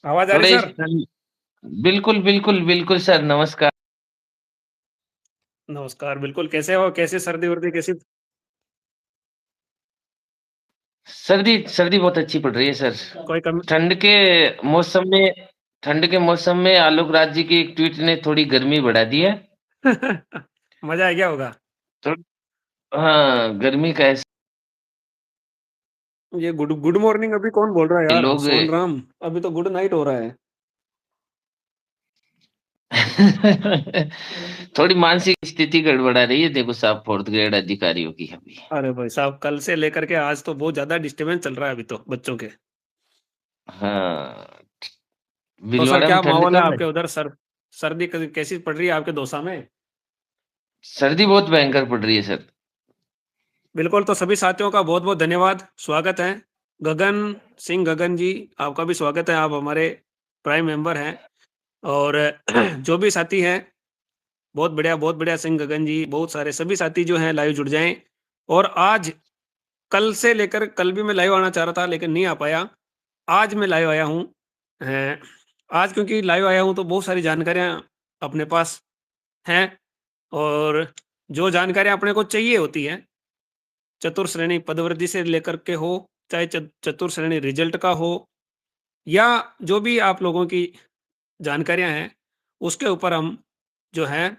आवाज आ रही थोड़े सर? बिल्कुल, बिल्कुल, बिल्कुल सर, नमस्कार। नमस्कार, बिल्कुल कैसे हो? कैसी सर्दी-वर्दी कैसी? सर्दी सर्दी बहुत अच्छी पड़ रही है सर। कोई कम ठंड के मौसम में ठंड के मौसम में आलोक राज जी की एक ट्वीट ने थोड़ी गर्मी बढ़ा दी है। मज़ा आ गया होगा। तो हाँ, गर्मी का ऐसे ये गुड गुड मॉर्निंग अभी कौन बोल रहा है यार? लोग सोन राम, अभी तो गुड नाइट हो रहा है। थोड़ी मानसिक स्थिति गड़बड़ा रही है, देखो साहब, फोर्थ ग्रेड अधिकारियों की अभी। अरे भाई साहब, कल से लेकर के आज तो बहुत ज़्यादा डिस्टर्बेंस चल रहा है अभी तो बच्चों के। हाँ, तो सर भीलवाड़ा में क्या ठंड माहौल है कम है। आपके उधर सर? सर्दी कैसी पड़ रही है आपके दौसा में? सर्दी बहुत भयंकर पड़ रही है सर। बिल्कुल, तो सभी साथियों का बहुत-बहुत धन्यवाद, स्वागत है। गगन सिंह गगन जी, आपका भी स्वागत है, आप हमारे प्राइम मेंबर हैं। और जो भी साथी हैं, बहुत बढ़िया सिंह गगन जी, बहुत सारे सभी साथी जो हैं लाइव जुड़ जाएँ। और आज कल से लेकर कल भी मैं लाइव आना चाह रहा था लेकिन नहीं आ पाया। आज मैं लाइव आया हूँ। आज क्योंकि लाइव आया हूँ तो बहुत सारी जानकारियाँ अपने पास हैं और जो जानकारियाँ अपने को चाहिए होती हैं, चतुर श्रेणी पदवृद्धि से लेकर के हो, चाहे चतुर श्रेणी रिजल्ट का हो या जो भी आप लोगों की जानकारियाँ हैं, उसके ऊपर हम जो है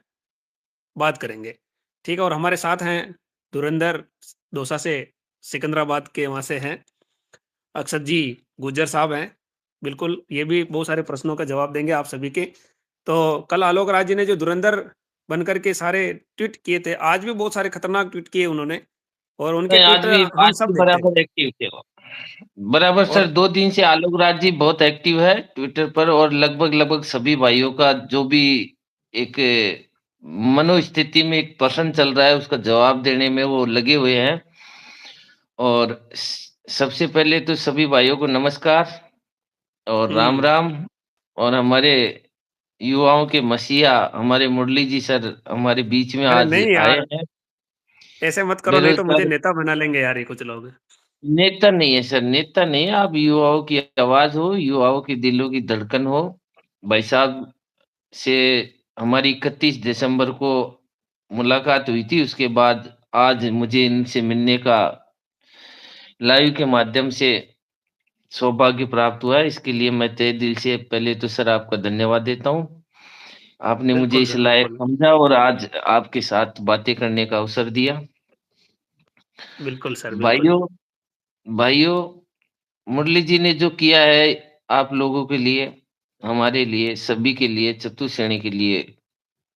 बात करेंगे। ठीक है? और हमारे साथ हैं धुरंधर दौसा से, सिकंदराबाद के वहाँ से हैं, अक्षत जी गुज्जर साहब हैं। बिल्कुल, ये भी बहुत सारे प्रश्नों का जवाब देंगे आप सभी के। तो कल आलोक राज जी ने जो धुरंधर बनकर के सारे ट्वीट किए थे, आज भी बहुत सारे खतरनाक ट्वीट किए उन्होंने और उनके नहीं, ट्वीट हम आज सब भी देखते हैं। बराबर एक्टिव थे वो। बराबर सर, और 2 दिन से आलोक राज जी बहुत एक्टिव है ट्विटर पर, और लगभग लगभग सभी भाइयों का जो भी एक मनोस्थिति में एक प्रश्न चल रहा है उसका जवाब देने में वो लगे हुए हैं। और सबसे पहले तो सभी भाइयों को नमस्कार और राम हुँ। राम। और हमारे युवाओं के मसीहा हमारे मुरली जी सर हमारे बीच में अरे आज नहीं आए यार, हैं। ऐसे मत करो नहीं तो मुझे बेरोजगार नेता बना लेंगे यार ये कुछ लोग। नेता नहीं है सर, नेता नहीं है। आप युवाओं की आवाज हो, युवाओं के दिलों की धड़कन हो। भाई साहब से हमारी 31 दिसंबर को मुलाकात हुई थी, उसके बाद आज मुझे इनसे मिलने का लाइव के माध्यम से सौभाग्य प्राप्त हुआ है। इसके लिए मैं तहे दिल से पहले तो सर आपका धन्यवाद देता हूँ। आपने मुझे बिल्कुल इस सर, लायक बिल्कुल। समझा और आज आपके साथ बातें करने का अवसर दिया। बिल्कुल सर, बिल्कुल। भाइयों भाइयों, मुरली जी ने जो किया है आप लोगों के लिए, हमारे लिए, सभी के लिए, चतुर श्रेणी के लिए,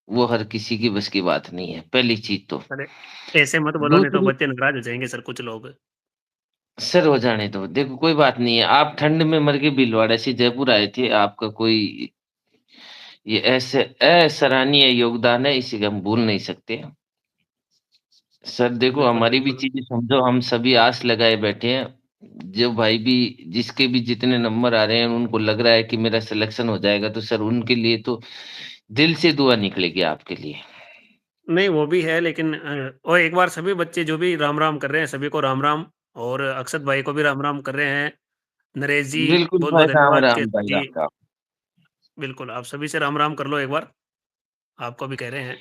वो हर किसी की बस की बात नहीं है, पहली चीज तो। अरे! ऐसे मत बोलो नहीं तो दूसरी, बच्चे नाराज़ हो जाएँगे सर कुछ लोग। सर हो जाने दो, देखो कोई बात नहीं है। आप ठंड में मर के भीलवाड़ा से जयपुर आए थे, आपका कोई ये ऐसे असराहनीय योगदान है, इसे हम भूल नहीं सकते। सर देखो, बिल्कुल, हमारी भी बिल्कुल। चीजें समझो, हम सभी आस लगाए बैठे हैं। जो भाई भी, जिसके भी जितने नंबर आ रहे हैं, उनको लग रहा है कि मेरा सिलेक्शन हो जाएगा, तो सर उनके लिए तो दिल से दुआ निकलेगी आपके लिए। नहीं वो भी है लेकिन और एक बार सभी बच्चे जो भी राम-राम कर रहे हैं, सभी को राम-राम और अक्षत भाई को भी राम-राम कर रहे हैं। नरेश जी, बिल्कुल भाई, बहुत-बहुत राम धन्यवाद राम केसरी भाई जी, आपका। बिल्कुल आप सभी से राम-राम कर लो एक बार, आपको भी कह रहे हैं।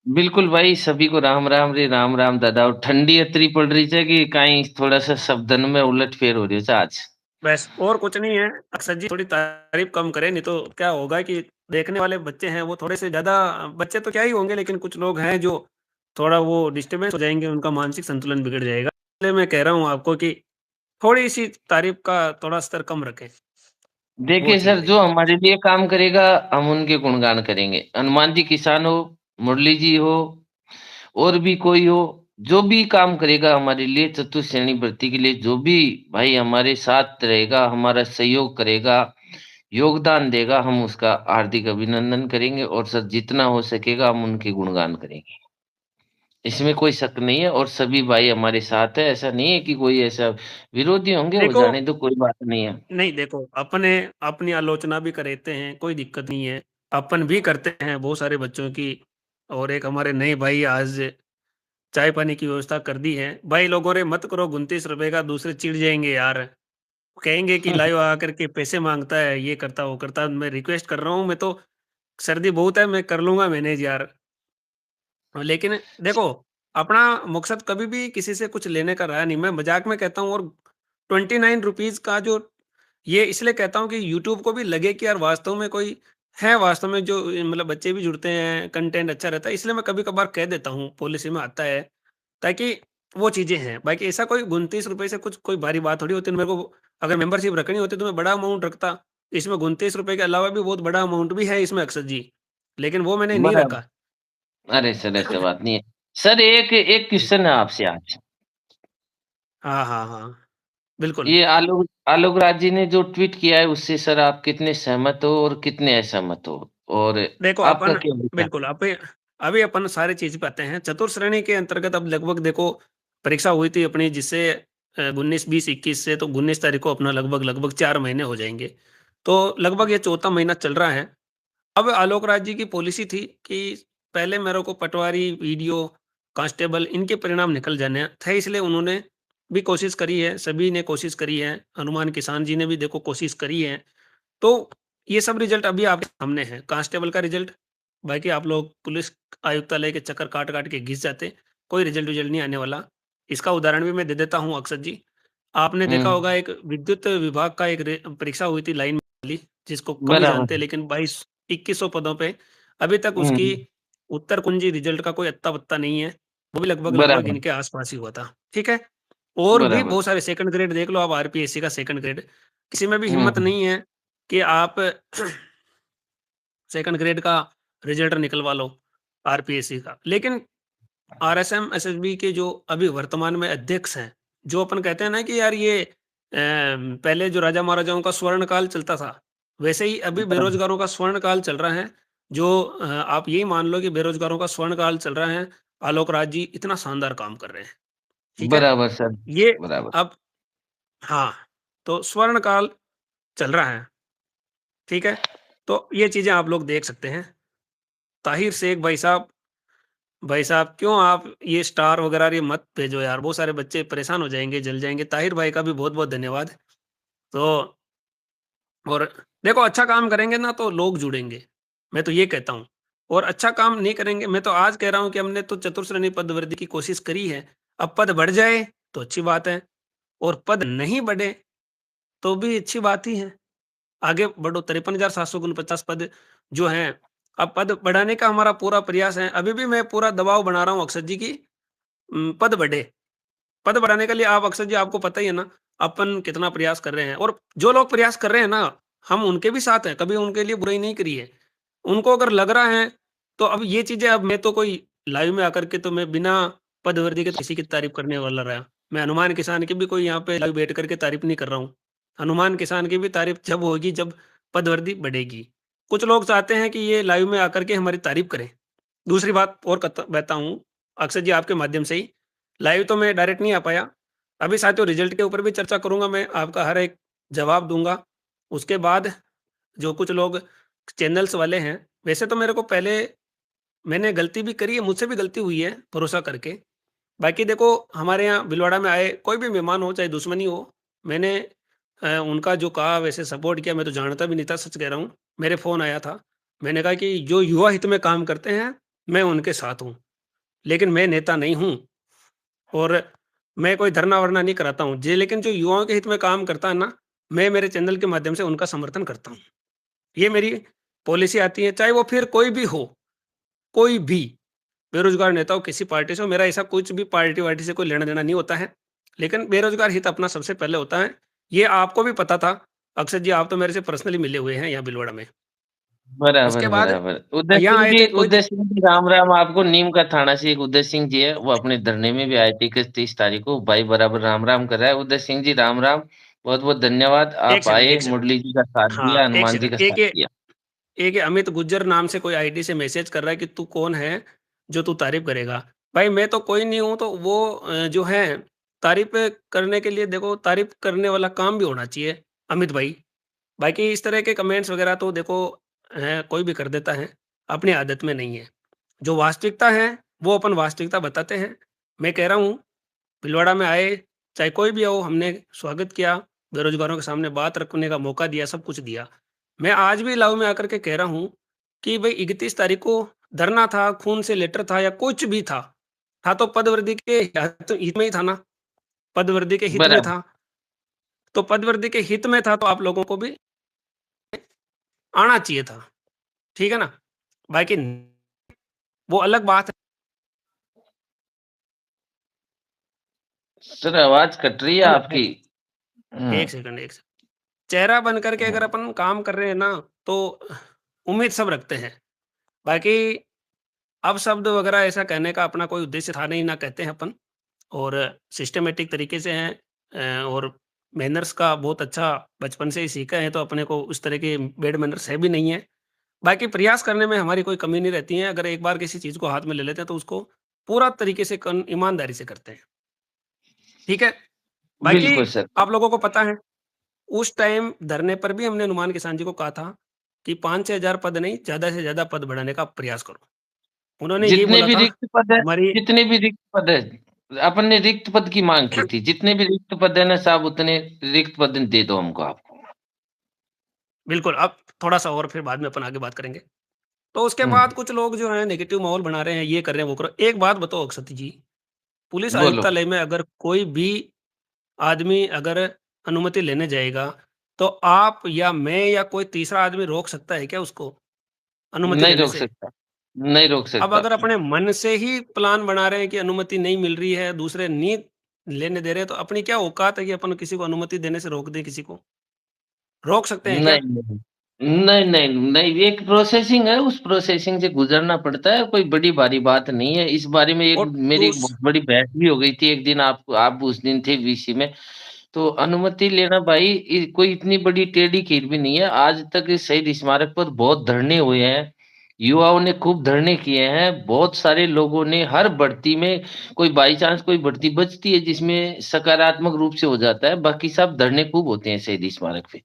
बिल्कुल भाई, सभी को राम राम रे, राम राम दादा। और ठंडी अतरी पड़ रही है कि कहीं थोड़ा सा शब्दन में उलट फेर हो रही है आज। बस और कुछ नहीं है, अक्षत जी थोड़ी तारीफ़ कम करें नहीं तो क्या होगा कि देखने वाले बच्चे हैं वो थोड़े से ज़्यादा बच्चे तो क्या ही होंगे लेकिन कुछ लोग हैं जो थोड़ा वो डिस्टर्बेंस हो जाएँगे, उनका मानसिक संतुलन बिगड़ जाएगा। इसलिए मैं कह रहा हूँ आपको कि थोड़ी-सी तारीफ़ का थोड़ा स्तर कम रखें, वो देखिए चीज़ सर, जो रहेगी। हमारे लिए काम करेगा हम उनके गुणगान करेंगे। हनुमान जी किसान हो, मुरली जी हो, और भी कोई हो, जो भी काम करेगा हमारे लिए चतुर श्रेणी भर्ती के लिए, जो भी भाई हमारे साथ रहेगा, हमारा सहयोग करेगा, योगदान देगा, हम उसका हार्दिक अभिनंदन करेंगे। और सर जितना हो सकेगा हम उनके गुणगान करेंगे, इसमें कोई शक नहीं है। और सभी भाई हमारे साथ है, ऐसा नहीं है कि कोई ऐसा विरोधी होंगे, हो देखो जाने तो कोई बात नहीं है। नहीं देखो अपने अपनी आलोचना भी करते हैं, कोई दिक्कत नहीं है। अपन भी करते हैं बहुत सारे बच्चों की और एक हमारे नए भाई आज चाय-पानी की व्यवस्था कर दी है। भाई लोगों रे मत करो ₹29 का दूसरे चिढ़ जाएँगे यार। कहेंगे कि लाइव आकर के पैसे माँगता है, ये करता, वो करता। मैं रिक्वेस्ट कर रहा हूँ, मैं तो सर्दी बहुत है, मैं कर लूँगा मैनेज यार। लेकिन देखो, अपना मकसद कभी भी किसी से कुछ लेने का रहा नहीं। मैं मज़ाक में कहता हूँ, और 29 रुपीज़ का जो, ये इसलिए कहता हूँ कि यूट्यूब को भी लगे कि यार वास्तव में कोई है, वास्तव में जो मतलब बच्चे भी जुड़ते हैं, कंटेंट अच्छा रहता है, इसलिए मैं कभी-कभार कह देता हूँ, पॉलिसी में आता है, ताकि वो चीज़ें हैं। बाकी ऐसा कोई 29 रुपए से कुछ कोई भारी बात थोड़ी होती है। मेरे को अगर मेंबरशिप रखनी होती तो मैं बड़ा अमाउंट रखता। इसमें 29 रुपए के अलावा भी बहुत बड़ा अमाउंट भी है इसमें अक्षत जी, लेकिन वो मैंने नहीं बराबर। रखा। अरे सर, ऐसा बात नहीं है। सर, एक एक क्वेश्चन है आपसे आज। हाँ, हाँ, हाँ। बिल्कुल। ये आलोक राज जी ने जो ट्वीट किया है, उससे सर आप कितने सहमत हो और कितने असहमत हो? और देखो आपका अपन, क्या विचार? बिल्कुल अभी अभी अपन सारी चीज़ पे आते हैं। चतुर्श्रेणी के अंतर्गत अब लगभग देखो, परीक्षा हुई थी अपनी, जिससे 19, 20, 21 से तो 19 तारीख को अपना लगभग 4 महीने हो जाएँगे। तो लगभग ये चौथा महीना चल रहा है। अब आलोक राज जी की पॉलिसी थी कि पहले मेरे को पटवारी, वीडियो, कांस्टेबल इनके परिणाम निकल जाने थे, इसलिए उन्होंने भी कोशिश करी है, सभी ने कोशिश करी है, हनुमान किसान जी ने भी देखो कोशिश करी है। तो ये सब रिजल्ट अभी आपके सामने है। कांस्टेबल का रिजल्ट, बाकी आप लोग पुलिस आयुक्तालय के चक्कर काट-काट के घिस जाते, कोई रिजल्ट विजल्ट नहीं आने वाला। इसका उदाहरण भी मैं दे देता हूँ अक्षत जी। आपने देखा हुँ, होगा, एक विद्युत विभाग का एक परीक्षा हुई थी लाइन वाली, जिसको कम ही बराबर। जानते हैं, लेकिन 22-2100 पदों पे अभी तक हुँ, उसकी उत्तर कुंजी रिजल्ट का कोई अत्ता-पत्ता नहीं है। वो भी लगभग बराबर, इनके आस-पास ही हुआ था। ठीक है? और भी बराबर। बहुत सारे सेकंड ग्रेड देख लो आप, आरपीएससी का सेकंड ग्रेड, किसी में भी हुँ, हिम्मत नहीं है कि आप सेकंड ग्रेड का रिजल्ट निकलवा लो आरपीएससी का। लेकिन आरएसएम, एसएसबी के जो अभी वर्तमान में अध्यक्ष हैं, जो अपन कहते हैं ना कि यार ये पहले जो राजा महाराजाओं का स्वर्ण काल चलता था, वैसे ही अभी बराबर, बेरोजगारों का स्वर्ण काल चल रहा है। जो आप यही मान लो कि बेरोजगारों का स्वर्ण काल चल रहा है। आलोक राज जी इतना शानदार काम कर रहे हैं। ठीक है? बराबर सर, ये बराबर। अब, हाँ, तो स्वर्ण काल चल रहा है। ठीक है? तो ये चीज़ें आप लोग देख सकते हैं। ताहिर शेख भाई साहब क्यों आप ये स्टार वगैरह ये मत भेजो यार, बहुत सारे बच्चे परेशान हो जाएँगे, जल जाएँगे। ताहिर भाई का भी बहुत-बहुत धन्यवाद। तो और देखो, अच्छा काम करेंगे ना तो लोग जुड़ेंगे, मैं तो ये कहता हूँ। और अच्छा काम नहीं करेंगे, मैं तो आज कह रहा हूँ कि हमने तो चतुश्रेणी पदवृद्धि की कोशिश करी है। अब पद बढ़ जाए तो अच्छी बात है, और पद नहीं बढ़े तो भी अच्छी बात ही है। आगे बढ़ो, 53,749 पद जो हैं, अब पद बढ़ाने का हमारा पूरा प्रयास है। अभी भी मैं पूरा दबाव बना रहा हूँ अक्षत जी की, पद बढ़े। पद बढ़ाने के लिए आप अक्षत जी, आपको पता ही है ना, अपन कितना प्रयास कर रहे हैं, और जो लोग प्रयास कर रहे हैं ना, हम उनके भी साथ हैं, कभी उनके लिए बुराई नहीं करी है। उनको अगर लग रहा है, तो अब ये चीज़ें, अब मैं तो कोई लाइव में आकर के तो मैं बिना पदवर्दी के किसी की तारीफ़ करने वाला रहा। मैं हनुमान किसान की भी कोई यहाँ पे लाइव बैठ कर के तारीफ़ नहीं कर रहा हूँ। हनुमान किसान की भी तारीफ़ जब होगी जब पदवर्दी बढ़ेगी। कुछ लोग चाहते हैं कि ये लाइव में आकर के हमारी तारीफ़ करें। दूसरी बात और कहता हूँ, अक्षय जी आपके माध्यम से ही, लाइव तो मैं डायरेक्ट नहीं आ पाया। अभी साथियों, रिज़ल्ट के ऊपर भी चर्चा करूँगा मैं, आपका हर एक जवाब दूँगा। उसके बाद जो कुछ लोग चैनल्स वाले हैं, वैसे तो मेरे को पहले मैंने गलती भी करी है, मुझसे भी गलती हुई है भरोसा करके। बाकी देखो, हमारे यहाँ भीलवाड़ा में आए कोई भी मेहमान हो, चाहे दुश्मनी हो, मैंने उनका जो कहा वैसे सपोर्ट किया। मैं तो जानता भी नहीं था, सच कह रहा हूँ। मेरे फ़ोन आया था, मैंने कहा कि जो युवा हित में काम करते हैं, मैं उनके साथ हूँ। लेकिन मैं नेता नहीं हूँ, और मैं कोई धरना-वरना नहीं कराता हूँ। जी, लेकिन जो युवाओं के हित में काम करता है ना, मैं मेरे चैनल के माध्यम से उनका समर्थन करता हूँ। ये मेरी पॉलिसी आती है, चाहे वो फिर कोई भी हो, कोई भी बेरोज़गार नेता हो, किसी पार्टी से हो, मेरा ऐसा कुछ भी पार्टी-वार्टी से कोई लेना-देना नहीं होता है। लेकिन बेरोज़गार हित अपना सबसे पहले होता है। ये आपको भी पता था। अक्षय जी, आप तो मेरे से पर्सनली मिले हुए हैं यहाँ भीलवाड़ा में। बराबर, उसके बाद बराबर। उदय यहाँ सिंह आए जी, थे, कोई उदय दिक सिंह जी, राम राम आपको। नीम का थाना से एक उदय सिंह जी है, वो अपने धरने में भी आए थे 31-30 तारीख को। भाई बराबर राम राम कर रहा है। उदय सिंह जी, राम राम। बहुत बहुत धन्यवाद, एक आप सेकंड, आए, 1 सेकंड। मुरली जी का साथ दिया, हाँ, 1 हनुमान जी सेकंड। का साथ दिया। एक ये अमित गुज्जर नाम से कोई आईडी से मैसेज कर रहा है कि तू कौन है, जो तू तारीफ़ करेगा? भाई मैं तो कोई नहीं हूँ, तो वो जो है तारीफ़ करने के लिए, देखो तारीफ़ करने वाला काम भी होना चाहिए, अमित भाई। बाकी इस तरह के कमेंट्स वगैरह तो देखो कोई भी कर देता है, अपनी आदत में नहीं है। जो वास्तविकता है, वो अपन वास्तविकता बताते हैं। मैं कह रहा हूँ, भीलवाड़ा में आए, चाहे कोई भी हो, हमने स्वागत किया। बेरोज़गारों के सामने बात रखने का मौका दिया, सब कुछ दिया। मैं आज भी लाओ में आकर के कह रहा हूँ कि भई 31 तारीख को धरना था, खून से लेटर था या कुछ भी था तो पदवृद्धि के हित में ही था ना, पदवृद्धि के हित में बराबर। था। तो पदवृद्धि के हित में था तो आप लोगों को भी आना चाहिए था, ठीक है ना? बाकी वो अलग बात है। सर आवाज कट रही है आपकी। एक हम्म। सेकंड, एक सेकंड। चेहरा बन करके अगर हम्म। अपन काम कर रहे हैं ना, तो उम्मीद सब रखते हैं। बाकी अपशब्द वगैरह ऐसा कहने का अपना कोई उद्देश्य था नहीं, ना कहते हैं अपन। और सिस्टमैटिक तरीके से हैं, और मैनर्स का बहुत अच्छा बचपन से ही सीखा है, तो अपने को उस तरह के बैड मैनर्स है भी नहीं है। बाकी प्रयास करने में हमारी कोई कमी नहीं रहती है, अगर एक बार किसी चीज़ को हाथ में ले लेते हैं तो उसको पूरा तरीके से ईमानदारी से करते हैं, ठीक है। बाकी बिल्कुल सर। आप लोगों को पता है, उस टाइम धरने पर भी हमने हनुमान किसान जी को कहा था कि 5-6 हज़ार पद नहीं, ज़्यादा से ज़्यादा पद बढ़ाने का प्रयास करो। उन्होंने यही जितने बोला भी था, रिक्त पद है, हमारी जितने भी रिक्त पद है, अपन ने रिक्त पद की मांग की थी, जितने भी रिक्त पद है ना साहब, उतने रिक्त पद दे दो हमको आप। बिल्कुल, अब थोड़ा-सा और फिर बाद में अपन आगे बात करेंगे। तो उसके हम्म। बाद कुछ लोग जो हैं नेगेटिव माहौल बना रहे हैं, ये कर रहे हैं, वो कर रहे हैं। एक बात बताओ अक्षत जी, पुलिस बोलो। आयुक्तालय में अगर कोई भी आदमी अगर अनुमति लेने जाएगा, तो आप या मैं या कोई तीसरा आदमी रोक सकता है क्या उसको, अनुमति नहीं लेने रोक से? सकता, नहीं रोक अब सकता। अगर अपने मन से ही प्लान बना रहे हैं कि अनुमति नहीं मिल रही है, दूसरे नहीं लेने दे रहे हैं, तो अपनी क्या औकात है कि अपन किसी को अनुमति देने से रोक दें किसी को? रोक सकते हैं क्या? नहीं नहीं नहीं नहीं नहीं, एक प्रोसेसिंग है, उस प्रोसेसिंग से गुजरना पड़ता है, कोई बड़ी भारी बात नहीं है। इस बारे में एक और मेरी एक दूस बहुत बड़ी बहस भी हो गई थी एक दिन, आप उस दिन थे वीसी में। तो अनुमति लेना भाई कोई इतनी बड़ी टेढ़ी खीर भी नहीं है। आज तक इस शहीद स्मारक पर बहुत धरने हुए हैं, युवाओं ने खूब धरने किए हैं, बहुत सारे लोगों ने हर भर्ती में, कोई बाई चांस कोई भर्ती बचती है जिसमें सकारात्मक रूप से हो जाता है, बाकी सब धरने खूब होते हैं शहीद स्मारक पे।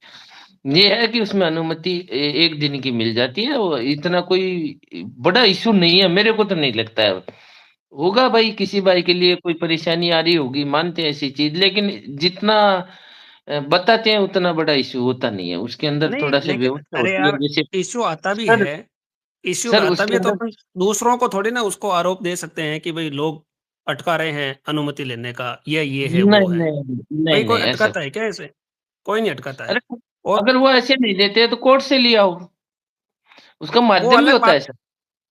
ये है कि उसमें अनुमति एक दिन की मिल जाती है, वो इतना कोई बड़ा इशू नहीं है, मेरे को तो नहीं लगता है। होगा भाई, किसी भाई के लिए कोई परेशानी आ रही होगी, मानते हैं ऐसी चीज, लेकिन जितना बताते हैं उतना बड़ा इशू होता नहीं है, उसके अंदर नहीं, थोड़ा सा लेकिन व्यवस्था अरे होती है यार, जैसे। इश्यू आता भी सर, है, इश्यू सर आता भी उसके है, तो अंदर अपन दूसरों को थोड़ी ना उसको आरोप दे सकते हैं कि भई लोग अटका रहे हैं अनुमति लेने का, ये है, वो नहीं है। नहीं नहीं भई कोई नहीं ऐसा। अटकाता है क्या ऐसे? कोई नहीं अटकाता है। अरे और अगर वो ऐसे नहीं देते हैं तो कोर्ट से ले आओ, उसका वो माध्यम भी अलग होता बात है है। सर।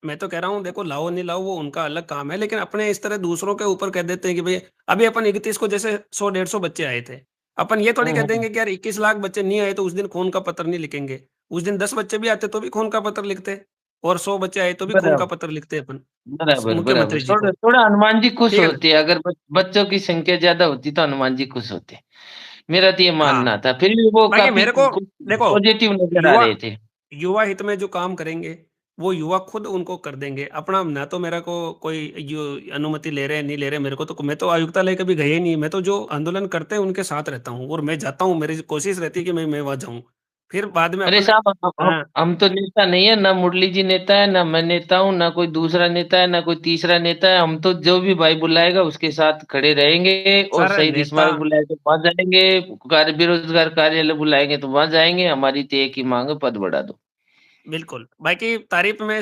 मैं तो कह रहा हूँ, देखो लाओ नहीं लाओ वो उनका अलग काम है, लेकिन अपने इस तरह दूसरों के ऊपर कह देते हैं कि भई अभी अपन 31 को जैसे 100-150 बच्चे आए थे। अपन ये थोड़ी कह हम्म। देंगे कि यार 21 लाख बच्चे नहीं आए तो उस दिन खून का पत्र नहीं लिखेंगे। उस दिन 10 बच्चे भी आते तो भी खून का पत्र लिखते, और 100 बच्चे आए तो भी खून का बराबर पत्र लिखते अपन बराबर बराबर, मुख्यमंत्री जी थोड़ा को। थोड़ा हनुमान जी खुश ठीक है ना? होते हैं, अगर बच्चों की संख्या ज्यादा होती तो हनुमान जी खुश होते। मेरा तो ये हाँ, मानना था, फिर भी वो बाकी काफी मेरे को देखो, पॉजिटिव नजर आ युवा रहे थे। युवा हित में जो काम करेंगे, वो युवा खुद उनको कर देंगे। अपना ना तो मेरा को कोई जो अनुमति ले रहे हैं, नहीं ले रहे हैं, मेरे को तो मैं तो आयुक्तालय कभी गया ही नहीं। मैं तो जो आंदोलन करते हैं उनके साथ रहता हूँ और मैं जाता हूँ, मेरी कोशिश रहती है कि मैं वहाँ जाऊँ। फिर बाद में अरे अपन साहब, हाँ, हम तो नेता नहीं है ना, मुरली जी नेता है ना, मैं नेता हूँ ना, कोई दूसरा नेता है ना, कोई तीसरा नेता है। हम तो जो भी भाई बुलाएगा उसके साथ खड़े रहेंगे, और सर शहीद नेता स्मारक बुलाएगा तो वहां जाएंगे, कार्य बेरोजगार कार्यालय बुलाएंगे तो वहां जाएंगे। हमारी तो एक ही मांग है, पद बढ़ा दो। बिल्कुल, बाकी तारीफ़ मैं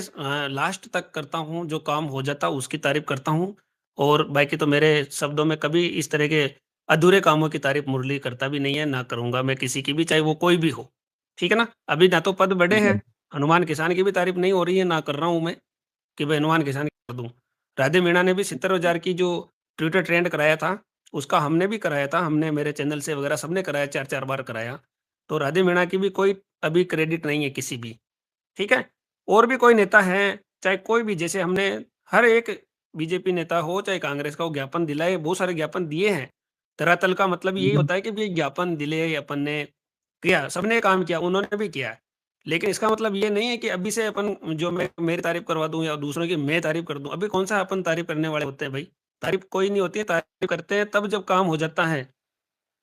लास्ट तक करता हूँ, जो काम हो जाता है उसकी तारीफ़ करता हूँ, और बाकी तो मेरे शब्दों में कभी इस तरह के अधूरे कामों की तारीफ़ मुरली करता भी नहीं है, ना करूँगा मैं किसी की भी, चाहे वो कोई भी हो। ठीक है ना? अभी ना तो पद बढ़े हैं, हनुमान किसान की भी तारीफ़ नहीं हो रही है, ना कर रहा हूँ मैं कि भाई हनुमान किसान की कर दूँ। राधे मीणा ने भी 70,000 की जो ट्विटर ट्रेंड कराया था, उसका हमने भी कराया था, हमने मेरे चैनल से वगैरह सबने कराया, 4-4 बार कराया। तो राधे मीणा की भी कोई अभी क्रेडिट नहीं है किसी भी। ठीक है? और भी कोई नेता हैं, चाहे कोई भी, जैसे हमने हर एक बीजेपी नेता हो, चाहे कांग्रेस का हो, ज्ञापन दिलाए, बहुत सारे ज्ञापन दिए हैं। धरातल का मतलब यही होता है कि भई ज्ञापन दिले अपन ने, किया, सबने काम किया, उन्होंने भी किया है। लेकिन इसका मतलब ये नहीं है कि अभी से अपन जो मैं मेरी तारीफ़ करवा दूँ या दूसरों की मैं तारीफ़ कर दूँ। अभी कौन-सा अपन तारीफ़ करने वाले होते हैं भई? तारीफ़ कोई नहीं होती है, तारीफ़ करते हैं तब जब काम हो जाता है।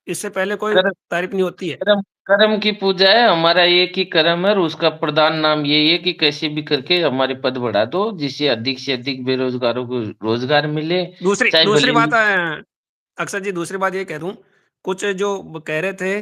इससे पहले कोई कर, तारीफ़ नहीं होती है। कर्म कर्म की पूजा है, हमारा एक ही कर्म है, और उसका प्रधान नाम यही है कि कैसे भी करके हमारे पद बढ़ा दो, जिससे अधिक से अधिक बेरोजगारों को रोजगार मिले, दूसरी चाहे दूसरी भले। बात अक्षय जी, दूसरी बात ये कह दूँ, कुछ जो कह रहे थे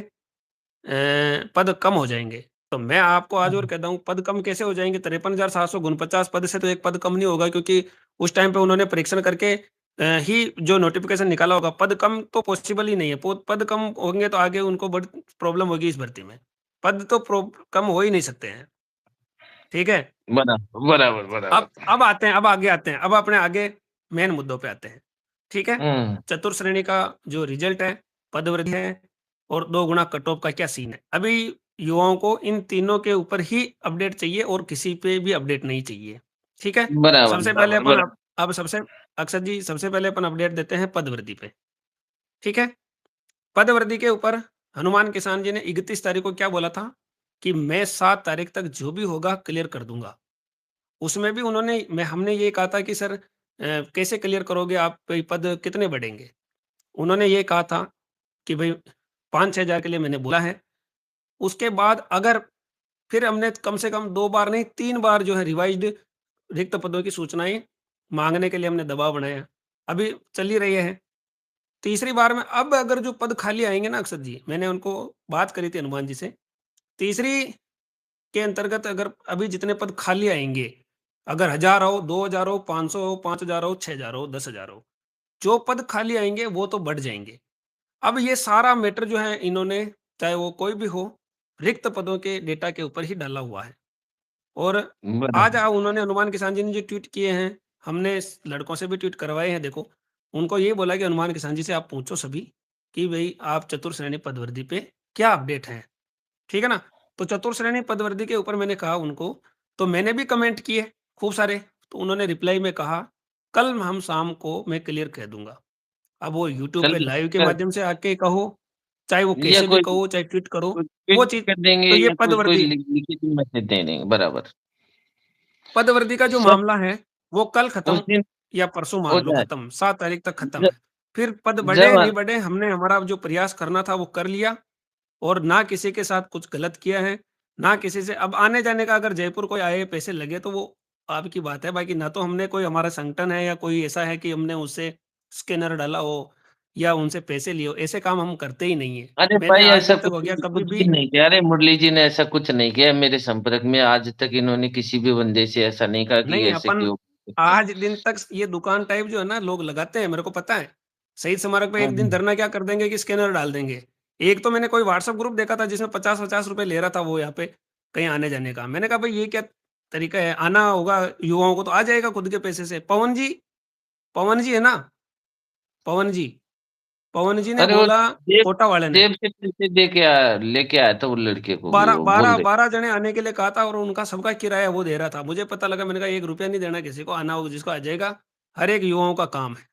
पद कम हो जाएँगे। तो मैं आपको आज और कहता हूँ पद कम कैसे हो जाएँगे 53,749 पद से तो एक पद कम नहीं होगा क्योंकि उस टाइम पे उन्होंने परीक्षण करके ही जो नोटिफ़िकेशन निकाला होगा। पद कम तो पॉसिबल ही नहीं है। पो पद कम होंगे तो आगे उनको बड़ी प्रॉब्लम होगी इस भर्ती में। पद तो कम हो ही नहीं सकते हैं। ठीक है? बराबर, बराबर। अब आते हैं, अब आगे आते हैं। अब अपने आगे मेन मुद्दों पे आते हैं। ठीक है? हुँ, चतुर्थ श्रेणी का जो रिज़ल्ट है, पदवृद्धि है और 2 गुना कट ऑफ का क्या सीन है? अभी युवाओं को इन तीनों के ऊपर ही अपडेट चाहिए और किसी पे भी अपडेट नहीं चाहिए। ठीक है? बराबर, सबसे पहले बराबर, अपन बरा अब सबसे अक्षत जी सबसे पहले अपन अपडेट देते हैं पदवृद्धि पे। ठीक है? पदवृद्धि के ऊपर हनुमान किसान जी ने 31 तारीख को क्या बोला था? कि मैं 7 तारीख तक जो भी होगा क्लियर कर दूँगा। उसमें भी उन्होंने मैं हमने ये कहा था कि सर कैसे क्लियर करोगे आप ये पद कितने बढ़ेंगे? उन्होंने ये कहा था कि भई 5-6 हज़ार के लिए मैंने बोला है। उसके बाद अगर फिर हमने कम से कम 2 बार नहीं 3 बार जो है रिवाइज़्ड रिक्त पदों की सूचनाएँ माँगने के लिए हमने दबाव बनाया। अभी चल ही रही है। तीसरी बार में अब अगर जो पद खाली आएँगे ना अक्षत जी, मैंने उनको बात करी थी हनुमान जी से। तीसरी के अंतर्गत अगर अभी जितने पद खाली आएँगे, अगर 1000 हो, 2000 हो, 500 हो, 5000 हो, 6000 हो, 10,000 हो, जो पद खाली आएँगे वो तो बढ़ जाएँगे। अब ये सारा मैटर जो है इन्होंने चाहे वो कोई भी हो, रिक्त पदों के डेटा के ऊपर ही डाला हुआ है। और आज बराबर। उन्होंने हनुमान किसान जी ने जो ट्वीट किए हैं, हमने इस लड़कों से भी ट्वीट करवाए हैं देखो, उनको ये बोला कि हनुमान किसान जी से आप पूछो सभी कि भई आप चतुर्थ श्रेणी पदवर्दी पे क्या अपडेट है? ठीक है ना? तो चतुर्थ श्रेणी पदवर्दी के ऊपर मैंने कहा उनको, तो मैंने भी कमेंट किए खूब सारे, तो उन्होंने रिप्लाई में कहा, "कल हम शाम को मैं क्लियर कह दूँगा।" अब वो यूट्यूब कल पे लाइव के कल माध्यम से आके कहो, चाहे वो या कैसे भी कोई कहो, चाहे ट्वीट करो, कोई वो ट्वीट चीज़ कर देंगे तो ये या कोई पदवर्दी लिखित मैसेज दे देंगे, बराबर। पदवर्दी का जो सर मामला है, वो कल उस खत्म दिन या परसों हो मान लो जाए खत्म, 7 तारीख तक खत्म ज है। फिर पद बढ़े, जब नहीं बढ़े, हमने हमारा जो प्रयास करना था वो कर लिया और ना किसी के साथ कुछ गलत किया है, ना किसी से अब आने-जाने का अगर जयपुर कोई आए, पैसे लगे तो वो आपकी बात है, बाकी ना तो हमने कोई हमारा संगठन है या कोई ऐसा है कि हमने उससे स्कैनर डाला हो या उनसे पैसे लिए हो, ऐसे काम हम करते ही नहीं हैं। अरे मैंने भाई आज ऐसा दिन तक कुछ हो गया कभी कुछ भी भी नहीं किया। अरे मुरली जी ने ऐसा कुछ नहीं किया मेरे संपर्क में आज तक इन्होंने किसी भी बंदे से ऐसा नहीं कहा कि नहीं, ऐसे अपन क्यों आज दिन तक ये दुकान टाइप जो है ना लोग लगाते हैं, मेरे को पता है। शहीद स्मारक पे एक दिन हुँ, धरना क्या कर देंगे कि स्कैनर डाल देंगे। एक तो मैंने कोई व्हाट्सएप ग्रुप देखा था जिसमें 50-50 रुपए ले रहा था वो यहाँ पे कहीं आने-जाने का। मैंने कहा भाई ये क्या तरीका है? आना होगा युवाओं को तो आ जाएगा खुद के पैसे से। पवन जी है ना? पवन जी, पवन जी ने अरे वो बोला जेब कोटा वाले ने जेब से पैसे दे के लेके आया था वो लड़के को भी 12 वो बोल 12 रहे 12 जने आने के लिए कहा था और उनका सबका किराया वो दे रहा था। मुझे पता लगा मैंने कहा ₹1 नहीं देना किसी को, आना होगा जिसको आ जाएगा। हर एक युवाओं का काम है,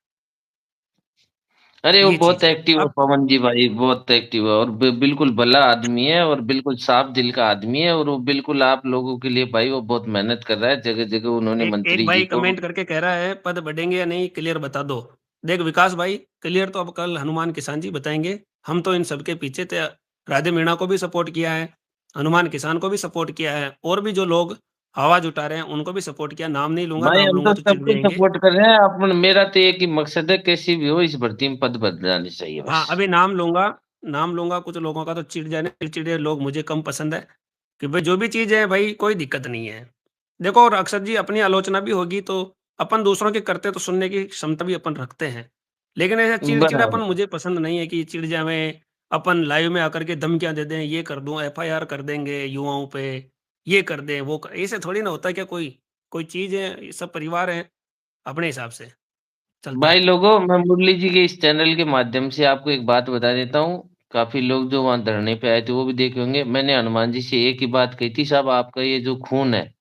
अरे वो ये बहुत चीज़ है। एक्टिव है अब पवन जी भाई, बहुत एक्टिव है और बिल्कुल भला आदमी है और बिल्कुल साफ दिल का आदमी है और वो बिल्कुल आप लोगों के लिए भाई वो बहुत मेहनत कर रहा है। जगह-जगह उन्होंने एक एक मंत्री जी भाई को कमेंट करके कह रहा है पद बढ़ेंगे या नहीं क्लियर बता दो। देख विकास भाई क्लियर तो अब कल हनुमान किसान जी बताएँगे। हम तो इन सबके पीछे थे। राधे मीणा को भी सपोर्ट किया है, हनुमान किसान को भी सपोर्ट किया है और भी जो लोग आवाज़ उठा रहे हैं उनको भी सपोर्ट किया। नाम नहीं लूँगा, भाई नाम हम लूँगा तो तो चिढ़ सबको जाएँगे। सपोर्ट कर रहे हैं। अपन मेरा तो एक ही मकसद है कैसी भी हो इस भर्ती में पद बदल जाने चाहिए बस। हाँ, अभी नाम लूँगा कुछ लोगों का तो चिढ़ जाने चिड़चिड़े लोग मुझे कम पसंद है, कि भाई जो भी चीज़ है भाई कोई दिक्कत नहीं है। देखो और अक्षत जी अपनी आलोचना भी होगी तो अपन दूसरों की करते तो सुनने की क्षमता भी अपन रखते हैं। लेकिन ऐसा चिड़चिड़ापन बराबर। मुझे पसंद नहीं है कि चिढ़ जावें, अपन लाइव में आकर के धमकियाँ दे दें, ये कर दूँ, एफआईआर कर देंगे युवाओं पे, ये कर दें, वो क ऐसे थोड़ी ना होता है क्या कोई? कोई चीज़ है, ये सब परिवार है, अपने हिसाब से चलता भाई है। लोगों मैं मुरली जी के इस चैनल के माध्यम से आपको एक बात बता देता हूँ। काफ़ी लोग जो वहाँ धरने पे आए थे वो भी देखे होंगे। मैंने हनुमान जी से एक ही बात कही थी साहब आपका ये जो खून है,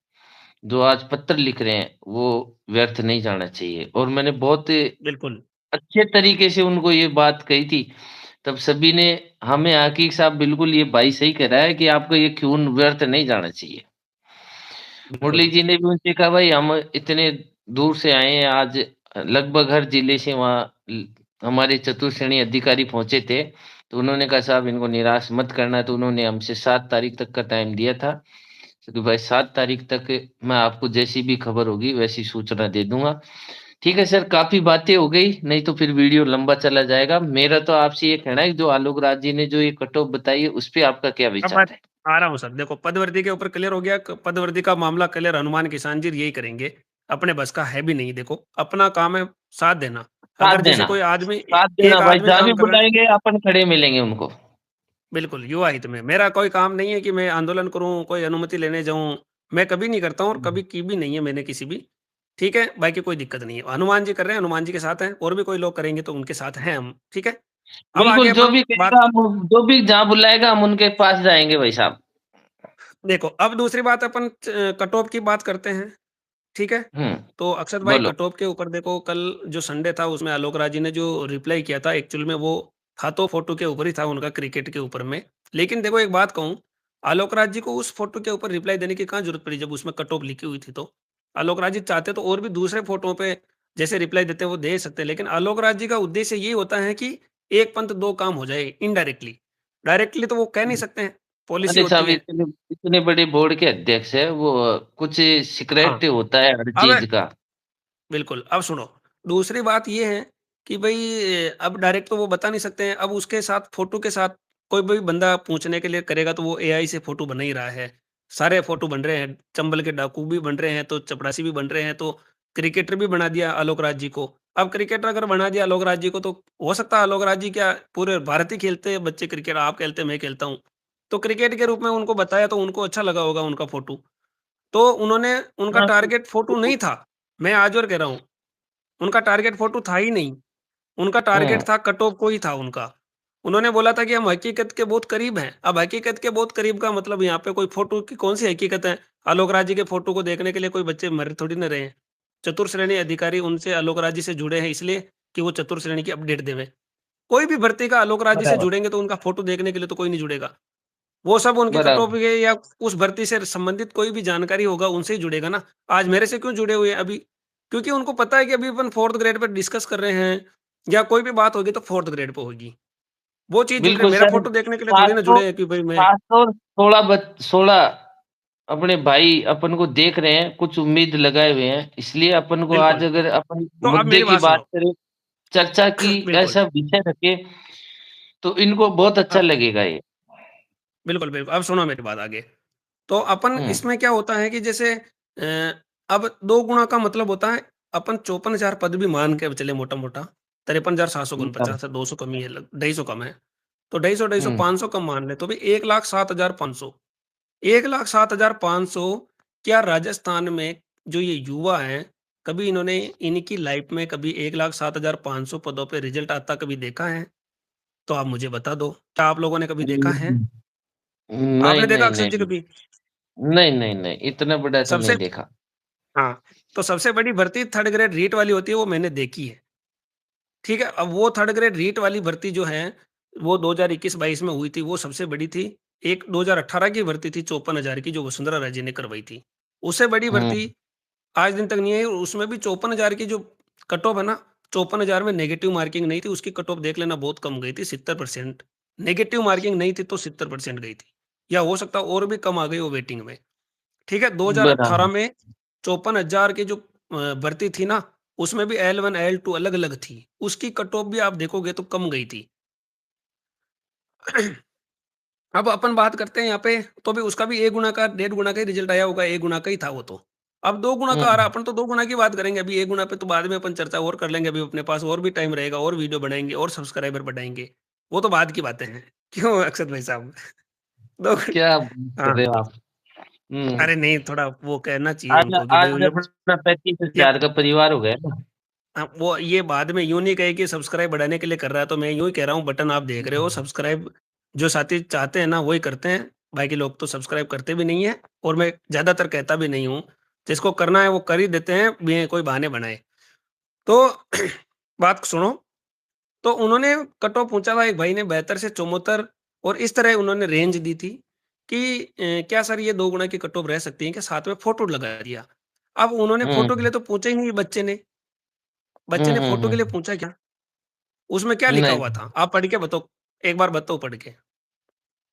जो आज पत्र लिख रहे हैं वो व्यर्थ नहीं जाना चाहिए और मैंने बहुत बिल्कुल, अच्छे तरीके से उनको ये बात कही थी। तब सभी ने हमें आके साहब बिल्कुल ये भाई सही कह रहा है कि आपका ये खून व्यर्थ नहीं जाना चाहिए। मुरली बिल्कुल। जी ने भी उनसे कहा भाई हम इतने दूर से आए हैं आज लगभग हर जिले से वहाँ हमारे चतुर्श्रेणी अधिकारी पहुंचे थे तो उन्होंने कहा साहब इनको निराश मत करना तो उन्होंने हमसे 7 तारीख तक का टाइम दिया था क्योंकि भाई 7 तारीख तक मैं आपको जैसी भी खबर होगी वैसी सूचना दे दूंगा। ठीक है सर, काफी बातें हो गई, नहीं तो फिर वीडियो लंबा चला जाएगा। मेरा तो आपसे ये कहना है कि जो आलोक राज जी ने जो ये कट ऑफ बताई है उस पे आपका क्या अब मैं विचार है? आ रहा हूँ सर, देखो पदवर्दी के ऊपर क्लियर हो गया, पदवर्दी का मामला क्लियर, हनुमान किसान जी यही करेंगे, अपने बस का है भी नहीं। देखो अपना काम है साथ देना। साथ अगर जैसे देना, कोई आदमी साथ देना एक भाई, आदमी जहां भी काम कर रहा है, बुलाएंगे अपन खड़े मिलेंगे उनको। बिल्कुल युवा हित में मेरा कोई काम नहीं है कि मैं आंदोलन करूं, कोई अनुमति लेने जाऊं, मैं कभी नहीं करता हूं और कभी की भी नहीं है मैंने किसी भी। ठीक है, बाकी कोई दिक्कत नहीं है, हनुमान जी कर रहे हैं, हनुमान जी के साथ हैं, और भी कोई लोग करेंगे तो उनके साथ हैं हम। ठीक है, अब आगे बिल्कुल, जो अपन भी बात, कहेगा हम, जो भी जहाँ बुलाएगा हम उनके पास जाएंगे भाई साहब। देखो अब दूसरी बात अपन कट ऑफ की बात करते हैं। ठीक है, तो अक्षत भाई बोलो। कट ऑफ के ऊपर देखो, कल जो संडे था उसमें आलोक राज जी ने जो रिप्लाई किया था, एक्चुअल में वो था तो फोटो के ऊपर ही था उनका, क्रिकेट के ऊपर में। लेकिन देखो एक बात कहूं, आलोक राज जी को उस फोटो के ऊपर रिप्लाई देने की कहाँ जरूरत पड़ी जब उसमें कट ऑफ लिखी हुई थी। तो आलोक राज जी चाहते तो और भी दूसरे फोटो पे जैसे रिप्लाई देते हैं वो दे सकते हैं, लेकिन आलोक राज जी का उद्देश्य ये होता है कि एक पंथ दो काम हो जाए इनडायरेक्टली। डायरेक्टली तो वो कह नहीं सकते हैं, पॉलिसी अरे होती साहब, है। इतने इतने बड़े बोर्ड के अध्यक्ष है वो, कुछ हाँ, सीक्रेट होता है हर अब चीज का। बिल्कुल, अब सुनो, दूसरी बात ये है कि भई अब डायरेक्ट तो वो बता नहीं सकते हैं, अब उसके साथ फ़ोटो के साथ कोई भी बंदा पूछने के लिए करेगा तो वो एआई से फ़ोटो बना ही रहा है। सारे फ़ोटो बन रहे हैं, चंबल के डाकू भी बन रहे हैं, तो चपरासी भी बन रहे हैं, तो क्रिकेटर भी बना दिया आलोक राज जी को। अब क्रिकेटर अगर बना दिया आलोक राज जी को, तो हो सकता है आलोक राज जी क्या पूरे भारत ही खेलते हैं बच्चे क्रिकेट, आप खेलते हैं, मैं खेलता हूँ। तो क्रिकेट के रूप में उनको बताया तो उनको अच्छा लगा होगा उनका फ़ोटो। तो उन्होंने, उनका हाँ टारगेट फ़ोटो नहीं था, मैं आज और कह रहा हूँ। उनका टारगेट फ़ोटो था ही नहीं, उनका टारगेट हम्म था कट ऑफ को ही था उनका। उन्होंने बोला था कि हम हकीकत के बहुत करीब हैं। अब हकीकत के बहुत करीब का मतलब यहाँ पे कोई फ़ोटो की कौन-सी हकीकत है? आलोक राज जी के फ़ोटो को देखने के लिए कोई बच्चे मर थोड़ी ना रहे हैं। चतुर श्रेणी अधिकारी उनसे आलोक राज जी से जुड़े हैं इसलिए कि वो चतुर श्रेणी की अपडेट देवें। कोई भी भर्ती का आलोक राज जी से बराबर, जुड़ेंगे तो उनका फ़ोटो देखने के लिए तो कोई नहीं जुड़ेगा। वो सब उनके कट ऑफ बराबर। के या उस भर्ती से संबंधित कोई भी जानकारी होगा उनसे ही जुड़ेगा ना। आज मेरे से क्यों जुड़े हुए हैं अभी? क्योंकि उनको पता है कि अभी अपन 4th ग्रेड पे डिस्कस कर रहे हैं, या कोई भी बात होगी तो 4th ग्रेड पे होगी। वो चीज़ जुड़ रही है, बिल्कुल मेरा सर। फ़ोटो देखने के लिए थोड़ी खास ना तो जुड़े हैं कि भाई मैं, खास तो 16 अपने भाई अपन को देख रहे हैं, कुछ उम्मीद लगाए हुए हैं, इसलिए अपन को आज बिल्कुल। अगर अपन तो अब मुद्दे मेरी की बात बात सुनो। करें, चर्चा की, बिल्कुल। ऐसा विषय रखे तो इनको बहुत अच्छा अब लगेगा ये। बिल्कुल, बिल्कुल। अब सुनो मेरी बात आगे। तो अपन हुँ, इसमें क्या होता है कि जैसे अब 2 गुणा का मतलब होता है, अपन 54,000 पद भी मान के चले मोटा-मोटा, 53,749 है, 200 कम ही है, लग 250 कम है। तो 250, हुँ, 500 कम मान लें तो भी 1,07,500, 1,07,500। क्या राजस्थान में जो ये युवा हैं, कभी इन्होंने इनकी लाइफ में कभी 1,07,500 पदों पे रिजल्ट आता कभी देखा है? तो आप मुझे बता दो। क्या आप लोगों ने कभी देखा है? हुँ। नहीं, आपने देखा नहीं, अक्षत नहीं, जी नहीं। कभी? नहीं, नहीं, नहीं, इतना बड़ा तो सबसे, नहीं देखा। हाँ, तो सबसे बड़ी भर्ती 3rd ग्रेड रीट वाली होती है, वो मैंने देखी है। ठीक है? अब वो 3rd ग्रेड रीट वाली भर्ती जो है, वो 2021-22 में हुई थी, वो सबसे बड़ी थी। एक 2018 की भर्ती थी 54,000 की जो वसुंधरा राजे ने करवाई थी। उससे बड़ी हुँ, भर्ती आज दिन तक नहीं आई, और उसमें भी 54,000 की जो कट ऑफ है ना, 54,000 में नेगेटिव मार्किंग नहीं थी, उसकी कट ऑफ देख लेना बहुत कम गई थी, 70%। नेगेटिव मार्किंग नहीं थी तो 70% गई थी, या हो सकता है और भी कम आ गई हो वेटिंग में। ठीक है, 2018 बराबर। में 54,000 की जो भर्ती थी ना, उसमें भी L1 L2 अलग-अलग थी। उसकी कट ऑफ भी आप देखोगे तो कम गई थी। अब अपन बात करते हैं यहाँ पे, तो भी उसका भी 1 गुना का, 1.5 गुना का ही रिजल्ट आया होगा, 1 गुना का ही था वो तो। अब 2 गुना का आ रहा हुँ। है, अपन तो 2 गुना की बात करेंगे, अभी 1 गुना पे तो बाद में अपन चर्चा और कर लेंगे, अभी अपने पास और भी टाइम रहेगा, और वीडियो बनाएँगे और सब्सक्राइबर बढ़ाएँगे। वो तो बाद की बातें हैं। क्यों अक्षत भाई साहब? 2 क्या बात कर हाँ, रहे हो आप? हुँ। अरे नहीं, थोड़ा वो कहना चाहिए आज उनको कि आज भई अपना ये 35,000 का परिवार हो गया ना। वो ये बाद में यूँ नहीं कहे कि सब्सक्राइब बढ़ाने के लिए कर रहा है, तो मैं यूँ ही कह रहा हूँ, बटन आप देख रहे हो, सब्सक्राइब जो साथी चाहते हैं ना वही करते हैं, बाकी लोग तो सब्सक्राइब करते भी नहीं है, और मैं ज़्यादातर कहता भी नहीं हूँ। जिसको करना है वो कर ही देते हैं, बिना कोई बहाने बनाए। तो बात सुनो, तो उन्होंने कट ऑफ पूछा था एक भाई ने 72 से 74, और इस तरह उन्होंने रेंज दी थी कि क्या सर ये 2 गुना की कट ऑफ रह सकती है क्या? साथ में फ़ोटो लगा दिया। अब उन्होंने हुँ, फ़ोटो के लिए तो पूछा ही नहीं बच्चे ने। बच्चे हुँ, ने हुँ, फ़ोटो के लिए हुँ। पूछा क्या? उसमें क्या लिखा नहीं, हुआ था? आप पढ़ के बताओ, एक बार बताओ पढ़ के।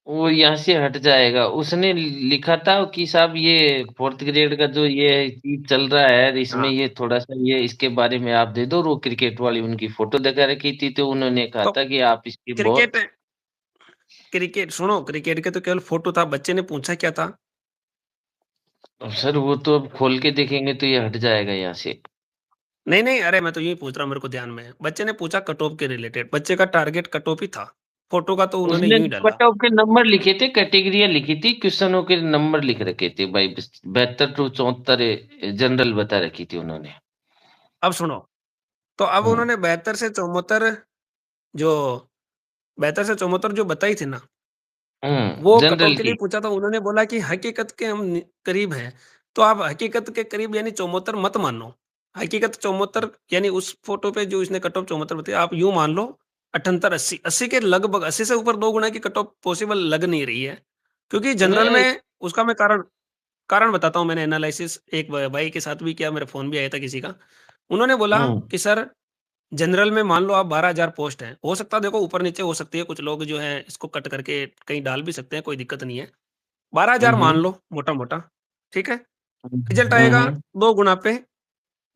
वो यहाँ से हट जाएगा। उसने लिखा था कि साहब ये फोर्थ ग्रेड का जो ये चीज चल रहा है, इसमें हाँ, ये थोड़ा सा ये इसके बारे में आप दे दो। और वो क्रिकेट वाली उनकी फोटो दिखा रखी थी, तो उन्होंने कहा तो था कि आप इसके बहुत। क्रिकेट क्रिकेट सुनो, क्रिकेट के तो केवल फोटो था, बच्चे ने पूछा क्या था? अब सर वो तो अब खोल के देखेंगे तो ये हट जाएगा यहाँ से। नहीं, नहीं, अरे मैं तो यही पूछ रहा हूँ, मेरे को ध्यान में है। बच्चे ने पूछा कट ऑफ के रिलेटेड, बच्चे का टारगेट कट ऑफ ही था। फोटो का तो उन्होंने उसने यूँ ही डाला। कट ऑफ के नंबर लिखे थे, कैटेगरियां लिखी थी, क्वेश्चनों के नंबर लिख रखे थे भाई। 72 टू 74 जनरल बता रखी थी उन्होंने। अब सुनो, तो अब हम्म। उन्होंने 72 से 74 जो 72 से 74 जो बताई थी ना, वो कट ऑफ जनरल के लिए की। पूछा था। उन्होंने बोला कि हकीकत के हम करीब हैं। तो आप हकीकत के करीब यानी 74 मत मानो। हकीकत 74 यानी उस फोटो पे जो इसने कट ऑफ 74 बताया, आप यूं मान लो 78 80 80 के लगभग, 80 से ऊपर 2 गुना की कट ऑफ पॉसिबल लग नहीं रही है। क्योंकि जनरल नहीं। में उसका मैं कारण कारण बताता हूँ। मैंने एनालिसिस एक भाई के साथ भी किया, मेरा फोन भी आया था किसी का। उन्होंने बोला हम्म। कि सर, जनरल में मान लो आप 12,000 पोस्ट हैं, हो सकता है देखो ऊपर नीचे हो सकती है, कुछ लोग जो है इसको कट करके कहीं डाल भी सकते हैं, कोई दिक्कत नहीं है। 12,000 मान हम्म। लो मोटा मोटा, ठीक है। रिजल्ट हम्म। आएगा दो गुना पे,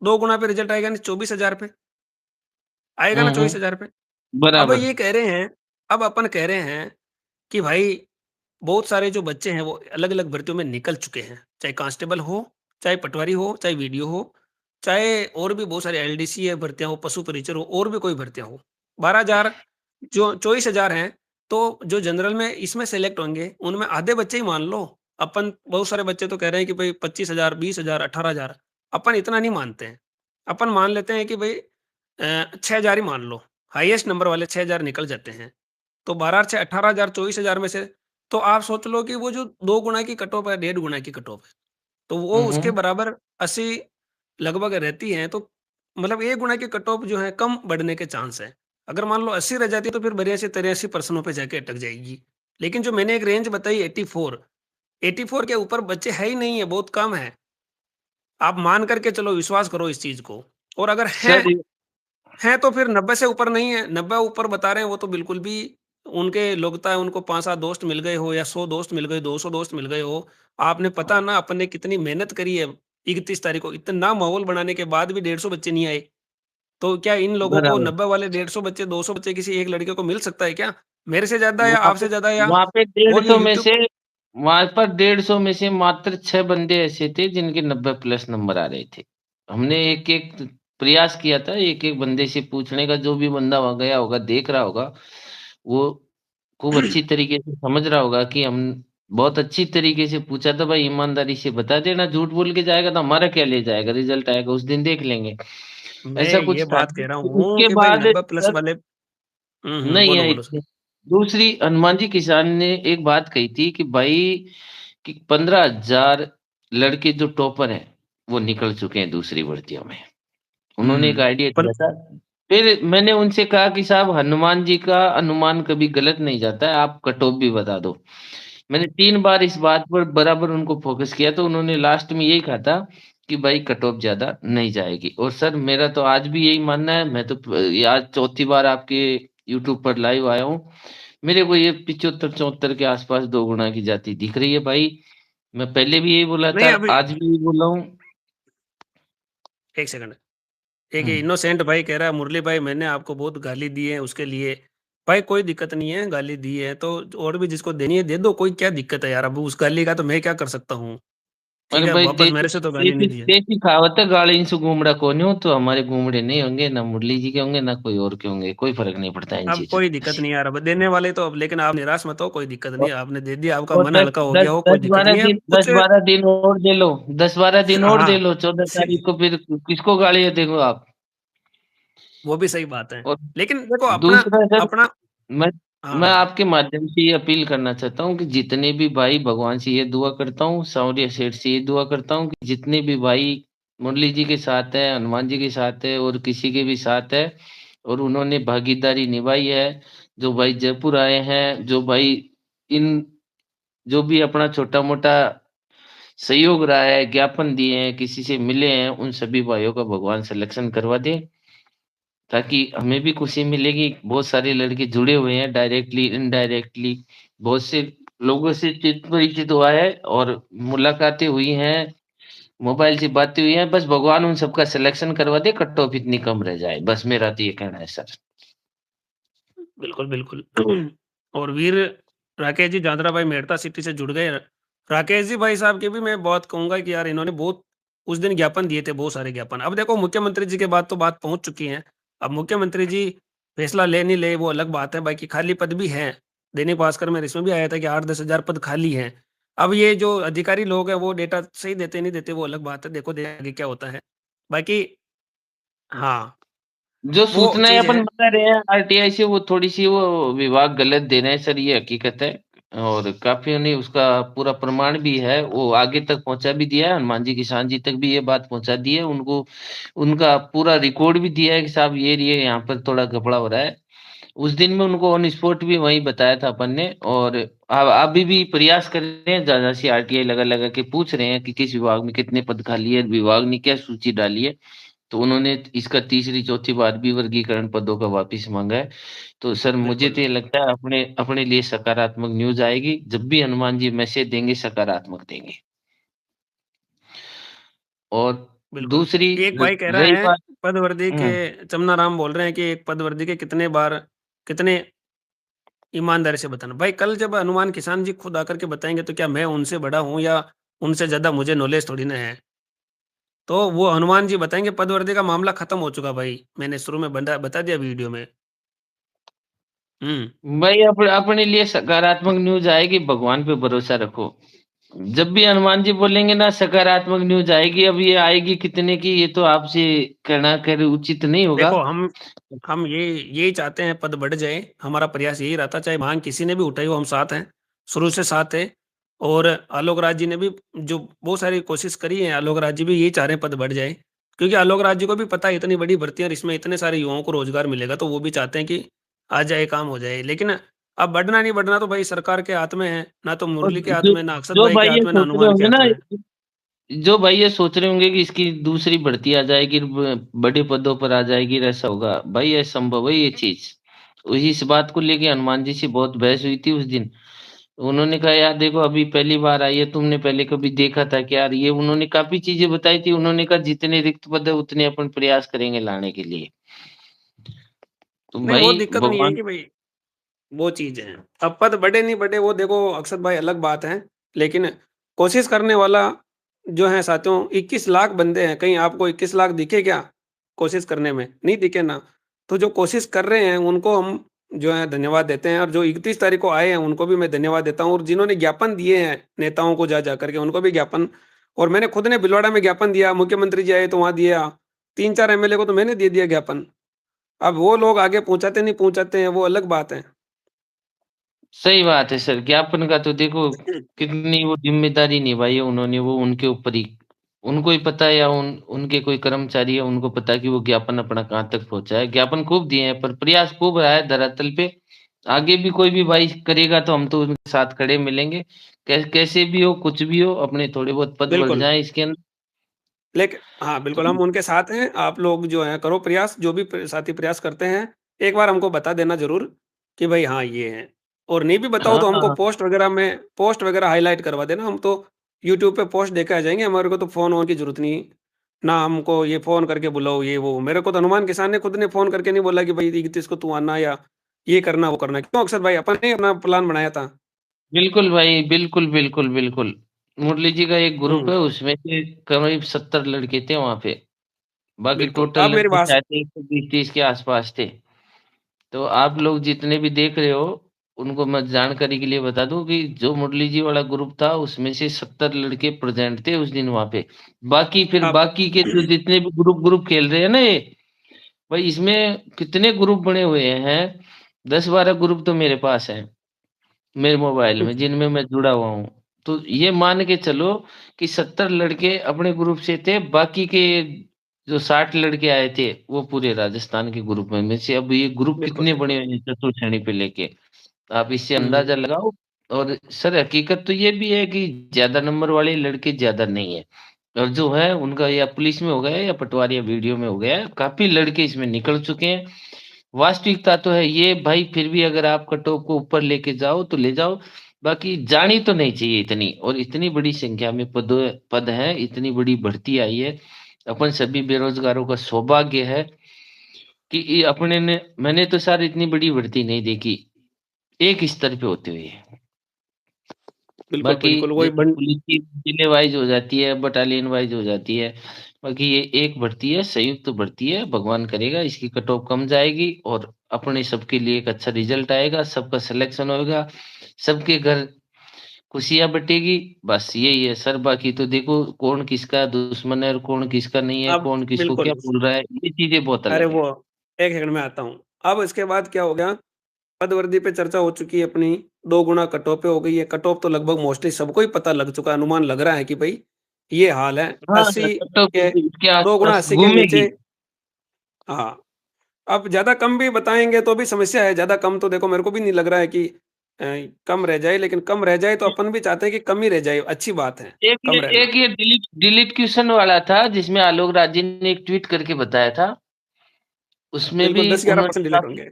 2 गुना पे रिजल्ट आएगा, यानी 24,000 पे आएगा ना, 24,000 पे। अब बराबर। ये कह रहे हैं, अब अपन कह रहे हैं कि भाई बहुत सारे जो बच्चे हैं वो अलग अलग भर्तियों में निकल चुके हैं, चाहे कांस्टेबल हो, चाहे पटवारी हो, चाहे वीडियो हो, चाहे और भी बहुत सारे एलडीसी है भर्तियां हो, पशु परिचर हो, और भी कोई भर्तियां हो। 12,000 जो 24,000 हैं, तो जो जनरल में इसमें सेलेक्ट होंगे उनमें आधे बच्चे ही मान लो। अपन बहुत सारे बच्चे तो कह रहे हैं कि भाई 25,000 20,000 18,000, अपन इतना नहीं मानते हैं। अपन मान लेते हैं कि भाई 6,000 ही मान लो, हाईएस्ट नंबर वाले 6,000 निकल जाते हैं। तो 12 से 18,000 24,000 में से, तो आप सोच लो कि वो जो 2 गुना की कट ऑफ है, 1.5 गुना की कट ऑफ है, तो वो उसके हम्म। बराबर 80 लगभग रहती है। तो मतलब 1 गुना की कट ऑफ जो है कम बढ़ने के चांस है। अगर मान लो 80 रह जाती है तो फिर 82 83% पे जाके अटक जाएगी। लेकिन जो मैंने एक रेंज बताई 84, 84 के ऊपर बच्चे है ही नहीं है, बहुत कम है। आप मान करके चलो, विश्वास करो इस चीज को। और अगर सर हैं तो फिर 90 से ऊपर नहीं है। 90 ऊपर बता रहे हैं वो तो बिल्कुल भी उनके लोगता है, उनको 5 7 दोस्त मिल गए हो, या 100 दोस्त मिल गए, 200 दोस्त मिल गए हो। आपने पता ना अपन ने कितनी मेहनत करी है। 31 तारीख को इतना माहौल बनाने के बाद भी 150 बच्चे नहीं आए। तो क्या इन लोगों को बराबर। 90 वाले 150 बच्चे, 200 बच्चे किसी एक लड़के को मिल सकता है क्या? मेरे से ज्यादा या वहां पे आपसे ज्यादा, या वहां पे डेढ़ और ये सौ में यूट्यूब। से वहां पर 150 में से मात्र 6 बंदे ऐसे थे जिनके 90+ नंबर आ रहे थे। हमने एक एक प्रयास किया था, एक एक बंदे से पूछने का। जो भी बंदा वहां गया होगा, देख रहा होगा, वो खूब अच्छी तरीके से समझ रहा होगा कि हम बहुत अच्छी तरीके से पूछा था। भाई ईमानदारी से बता देना, झूठ बोल के जाएगा तो हमारा क्या ले जाएगा, रिजल्ट आएगा उस दिन देख लेंगे। मैं ऐसा ये कुछ था। बात कह रहा फिर हूँ उसके कि भाई बाद 90+ सर, वाले। नहीं बोलो आई बोलो सर। थी। दूसरी, हनुमान जी किसान ने एक बात कही थी कि भाई कि 15,000 लड़के जो टॉपर हैं वो निकल चुके हैं दूसरी भर्तियों में। उन्होंने एक आइडिया पर दिया था। फिर मैंने उनसे कहा कि साहब, हनुमान जी का अनुमान कभी गलत नहीं जाता है, आप कट ऑफ भी बता दो। मैंने 3 बार इस बात पर बराबर उनको फोकस किया, तो उन्होंने लास्ट में यही कहा था कि भाई कट ऑफ ज्यादा नहीं जाएगी। और सर मेरा तो आज भी यही मानना है। मैं तो ये आज चौथी बार आपके यूट्यूब पर लाइव आया हूँ। मेरे को ये 75 74 के आसपास 2 गुना की जाती दिख रही है भाई। मैं पहले भी यही बोला नहीं, था, अभी आज भी यही बोल रहा हूँ। एक सेकंड। एक हम्म। इनोसेंट भाई कह रहा है, मुरली भाई मैंने आपको बहुत गाली दी है उसके लिए। भाई कोई दिक्कत नहीं है, गाली दी है तो और भी जिसको देनी है दे दो, कोई क्या दिक्कत है यार। अब उस गाली का तो मैं क्या कर सकता हूँ? ठीक अरे है, भाई, वापस देसी मेरे से तो गाली देसी नहीं दी है। देसी कहावत है, गाड़ी से घूमड़ा कौन हो। तो हमारे घूमड़े नहीं होंगे, ना मुरली जी के होंगे, ना कोई और के होंगे। कोई फर्क नहीं पड़ता इन अब चीजों कोई से। दिक्कत नहीं यार, अब देने वाले तो अब, लेकिन आप निराश मत हो, कोई दिक्कत नहीं और है, आपने दे दिया, आपका और मन दस हल्का हो दस गया हो, कोई दस दिक्कत बारह नहीं है दिन दस कुछ। बारह दिन और दे लो। 10 12 दिन और दे हाँ, लो। 14 तारीख को फिर किसको गालियां देंगे आप? वो भी सही बात है। और लेकिन देखो अपना दूसरा सर, अपना मैं हाँ मैं हाँ। आपके माध्यम से ये अपील करना चाहता हूँ कि जितने भी भाई, भगवान से ये दुआ करता हूँ, सांवरिया सेठ से ये दुआ करता हूँ कि जितने भी भाई मुरली जी के साथ है, हनुमान जी के साथ है, और किसी के भी साथ है, और उन्होंने भागीदारी निभाई है, जो भाई जयपुर आए हैं, जो भाई इन जो भी अपना छोटा मोटा सहयोग रहा है, ज्ञापन दिए हैं, किसी से मिले हैं, उन सभी भाइयों का भगवान सिलेक्शन करवा दे, ताकि हमें भी खुशी मिलेगी। बहुत सारे लड़के जुड़े हुए हैं डायरेक्टली इनडायरेक्टली, बहुत से लोगों से चित परिचित हुआ है और मुलाकातें हुई हैं, मोबाइल से बातें हुई हैं, बस भगवान उन सबका सिलेक्शन करवा दे, कट ऑफ इतनी कम रह जाए, बस मेरा तो ये कहना है सर। बिल्कुल, बिल्कुल। और वीर राकेश जी जांदरा भाई मेड़ता सिटी से जुड़ गए। राकेश जी भाई साहब के भी मैं बहुत कहूँगा कि यार इन्होंने बहुत उस दिन ज्ञापन दिए थे, बहुत सारे ज्ञापन। अब देखो मुख्यमंत्री जी के बाद तो बात पहुँच चुकी है। अब मुख्यमंत्री जी फैसला ले नहीं ले वो अलग बात है, बाकी खाली पद भी हैं। दैनिक भास्कर में इसमें भी आया था कि 8-10 हज़ार पद खाली हैं। अब ये जो अधिकारी लोग हैं वो डेटा सही देते नहीं देते वो अलग बात है, देखो आगे क्या होता है। बाकी हाँ, जो वो सूचनाएँ चीज़ अपन है। बता रहे हैं आरटीआई से, वो थोड़ी-सी वो विभाग गलत दे रहे हैं सर, ये हकीकत है। और काफ़ियों ने उसका पूरा प्रमाण भी है, वो आगे तक पहुँचा भी दिया है, हनुमान जी किसान जी तक भी ये बात पहुँचा दी है। उनको उनका पूरा रिकॉर्ड भी दिया है कि साहब ये यहाँ पर थोड़ा घपला हो रहा है। उस दिन में उनको ऑन स्पॉट भी वही बताया था अपन ने, और अभी भी प्रयास कर रहे हैं, जैसे आरटीआई लगा-लगा के पूछ रहे हैं कि किस विभाग में कितने पद खाली है, विभाग ने क्या सूची डाली है। तो उन्होंने इसका तीसरी चौथी बार भी वर्गीकरण पदों का वापिस मांगा है। तो सर मुझे बिल्कुल, तो ये लगता है अपने अपने लिए सकारात्मक न्यूज़ आएगी, जब भी हनुमान जी मैसेज देंगे सकारात्मक देंगे। और बिल्कुल। दूसरी एक भाई कह रहा रही है बात। पदवर्दी के हुँ। चमनाराम बोल रहे हैं कि एक पदवर्दी के कितने बार कितने ईमानदारी से बताना। भाई कल जब हनुमान किसान जी खुद आकर के बताएँगे तो क्या मैं उनसे बड़ा हूँ या उनसे ज़्यादा मुझे नॉलेज थोड़ी ना है। तो वो हनुमान जी बताएँगे पदवर्दी का मामला खत्म हो चुका भाई। मैंने शुरू में बता दिया वीडियो में। हुँ। भाई अपने लिए सकारात्मक न्यूज़ आएगी, भगवान पे भरोसा रखो। जब भी हनुमान जी बोलेंगे ना सकारात्मक न्यूज़ आएगी, अब ये आएगी कितने की ये तो आपसे कहना खैर उचित नहीं होगा। देखो हम यही चाहते हैं पद बढ़ जाए, हमारा प्रयास यही रहता चाहे माँग किसी ने भी उठाई हो हम साथ हैं, शुरू से साथ हैं। और आलोक राज जी ने भी जो बहुत सारी कोशिश करी है, आलोक राज जी भी यही चाह रहे हैं पद बढ़ जाए। क्योंकि आलोक राज जी को भी पता है इतनी बड़ी भर्ती है और इसमें इतने सारे युवाओं को रोज़गार मिलेगा तो वो भी चाहते हैं कि आ जाए, काम हो जाए। लेकिन अब बढ़ना नहीं बढ़ना तो भाई सरकार के हाथ में है, ना तो और मुरली के हाथ जो में, ना अक्षत जो भाई के भाई ये हाथ में, ना सोच रहे हनुमान के होंगे हाथ ना, में है। जो भाई ये सोच रहे होंगे कि इसकी दूसरी भर्ती आ जाएगी, बड़े पदों पर आ जाएगी, ऐसा होगा भाई, असंभव है ये चीज। वही इस बात को लेके हनुमान जी से बहुत बहस हुई थी उस दिन। उन्होंने कहा यार देखो अभी पहली बार आई है, तुमने पहले कभी देखा था क्या यार, ये उन्होंने काफी चीजें बताई थी। उन्होंने कहा जितने रिक्त पद है उतने अपन प्रयास करेंगे लाने के लिए। तो नहीं वो भाई दिक्कत नहीं है भगवान। कि भाई वो चीज़ है। अब पद बढ़े नहीं बढ़े वो देखो अक्षत भाई अलग बात है। लेकिन कोशिश करने वाला जो है साथियों 21 लाख बंदे हैं, कहीं आपको 21 लाख दिखे क्या? कोशिश करने में? नहीं दिखे ना। तो जो कोशिश कर रहे हैं उनको हम जो है धन्यवाद देते हैं और जो 31 तारीख को आए हैं उनको भी मैं धन्यवाद देता हूँ और जिन्होंने ज्ञापन दिए हैं नेताओं को जा कर के उनको भी ज्ञापन और मैंने खुद ने भीलवाड़ा में ज्ञापन दिया, मुख्यमंत्री जी आए तो वहाँ दिया। 3-4 एमएलए को तो मैंने दे दिया ज्ञापन। अब वो लोग आगे पहुँचाते नहीं पहुँचाते हैं वो अलग बात है। सही बात है सर, ज्ञापन का तो देखो कितनी वो जिम्मेदारी निभाई है उन्होंने, वो उनके ऊपर ही उनको ही पता है, या उनके कोई कर्मचारी है उनको पता है कि वो ज्ञापन अपना कहाँ तक पहुँचा है। ज्ञापन खूब दिए हैं पर प्रयास खूब रहा है धरातल पे। आगे भी कोई भी भाई करेगा तो हम तो उनके साथ खड़े मिलेंगे। कैसे भी हो कुछ भी हो, अपने थोड़े बहुत पद बढ़ बिल्कुल। जाए इसके अंदर। लेकिन हाँ, तो बिल्कुल हम उनके साथ हैं। आप लोग जो हैं करो प्रयास, जो भी साथी प्रयास करते हैं, एक बार हमको बता देना ज़रूर कि भाई हाँ, ये है। और नहीं भी बताओ हाँ, तो हमको हाँ। पोस्ट वगैरह हाइलाइट करवा देना, हम तो यूट्यूब पे पोस्ट देके आ जाएँगे, हमारे को तो फ़ोन-वोन की ज़रूरत नहीं। ना हमको ये फ़ोन करके बुलाओ, ये वो। मेरे को तो हनुमान किसान ने खुद ने फ़ोन करके नहीं बोला कि भाई 31 को तू आना या ये करना, वो करना। क्यों अक्षर भाई अपन ने अपना प्लान बनाया था। बिल्कुल भाई, बिल्कुल, बिल्कुल, बिल्कुल। मुरली जी का एक ग्रुप हुँ, है, उसमें से करीब 70 लड़के थे वहाँ पे। बाकी बिल्कुल। टोटल आप मेरी लड़के बात शायद 120-30 के आसपास थे। तो आप लोग जितने भी देख रहे हो, उनको मैं जानकारी के लिए बता दूं कि जो मुरली जी वाला ग्रुप था उसमें से 70 लड़के प्रेजेंट थे उस दिन वहां पे। बाकी फिर आप बाकी के जो जितने भी ग्रुप ग्रुप खेल रहे हैं ना ये, भाई इसमें कितने ग्रुप बने हुए हैं। 10-12 ग्रुप तो मेरे पास हैं मेरे मोबाइल में, जिनमें मैं जुड़ा हुआ हूँ। तो ये मान के चलो कि 70 लड़के अपने ग्रुप से थे, बाकी के जो 60 लड़के आए थे वो पूरे राजस्थान के ग्रुप में से। अब ये ग्रुप बिल्कुल, कितने बड़े बिल्कुल। हैं चतुर श्रेणी पे लेके, आप इससे हुँ, अंदाजा लगाओ। और सर हकीकत तो ये भी है कि ज्यादा नंबर वाले लड़के ज्यादा नहीं है, और जो है उनका या पुलिस में हो गया या पटवारी या वीडियो में हो गया, काफी लड़के इसमें निकल चुके हैं। वास्तविकता तो है ये भाई, फिर भी अगर आप कट ऑफ को ऊपर लेके जाओ तो ले जाओ, बाकी जानी तो नहीं चाहिए इतनी, और इतनी बड़ी संख्या में पद हैं, इतनी बड़ी भर्ती आई है। अपन सभी बेरोजगारों का सौभाग्य है कि ये अपने ने, मैंने तो सर इतनी बड़ी भर्ती नहीं देखी एक स्तर पे होते हुए। बिल्कुल, बाकी बिल्कुल, वही जैसे बन पुलिस की जिले वाइज हो जाती है, बटालियन वाइज हो जाती है, बाकी ये एक भर्ती है, संयुक्त भर्ती है, भगवान करेगा इसकी कट ऑफ कम जाएगी और अपने सबके लिए एक अच्छा रिजल्ट आएगा, सबका सिलेक्शन होगा, सबके घर खुशियां बटेगी। बस यही है सर, बाकी तो देखो कौन किसका दुश्मन है और कौन किसका नहीं है, अब कौन किसको क्या बिल्कुल, बोल रहा है, ये चीजें बहुत अरे अलग वो है। 1 सेकंड में आता हूँ। अब इसके बाद क्या हो गया, पदवर्दी पे चर्चा हो चुकी है अपनी, 2 गुना कट ऑफ पे हो गई है। कट ऑफ तो लगभग मोस्टली सबको ही पता लग चुका है, अनुमान लग रहा है कि भई ये हाल है। हाँ सर, 80 कट ऑफ के इसके 2 गुना आसपास 80 के नीचे। घूमेगी। हाँ, अब ज़्यादा कम भी बताएँगे तो भी समस्या है। ज़्यादा कम तो देखो मेरे को भी नहीं लग रहा है कि अ, कम रह जाए, लेकिन कम रह जाए तो अपन भी चाहते हैं कि कम ही रह जाए, अच्छी बात है, कम रहना। एक ये डिलीट डिलीट क्वेश्चन वाला था जिसमें आलोक राजी ने एक ट्वीट करके बताया था, उसमें भी बिल्कुल, 10-11% उन्होंने डिलीट काफ़ी, होंगे।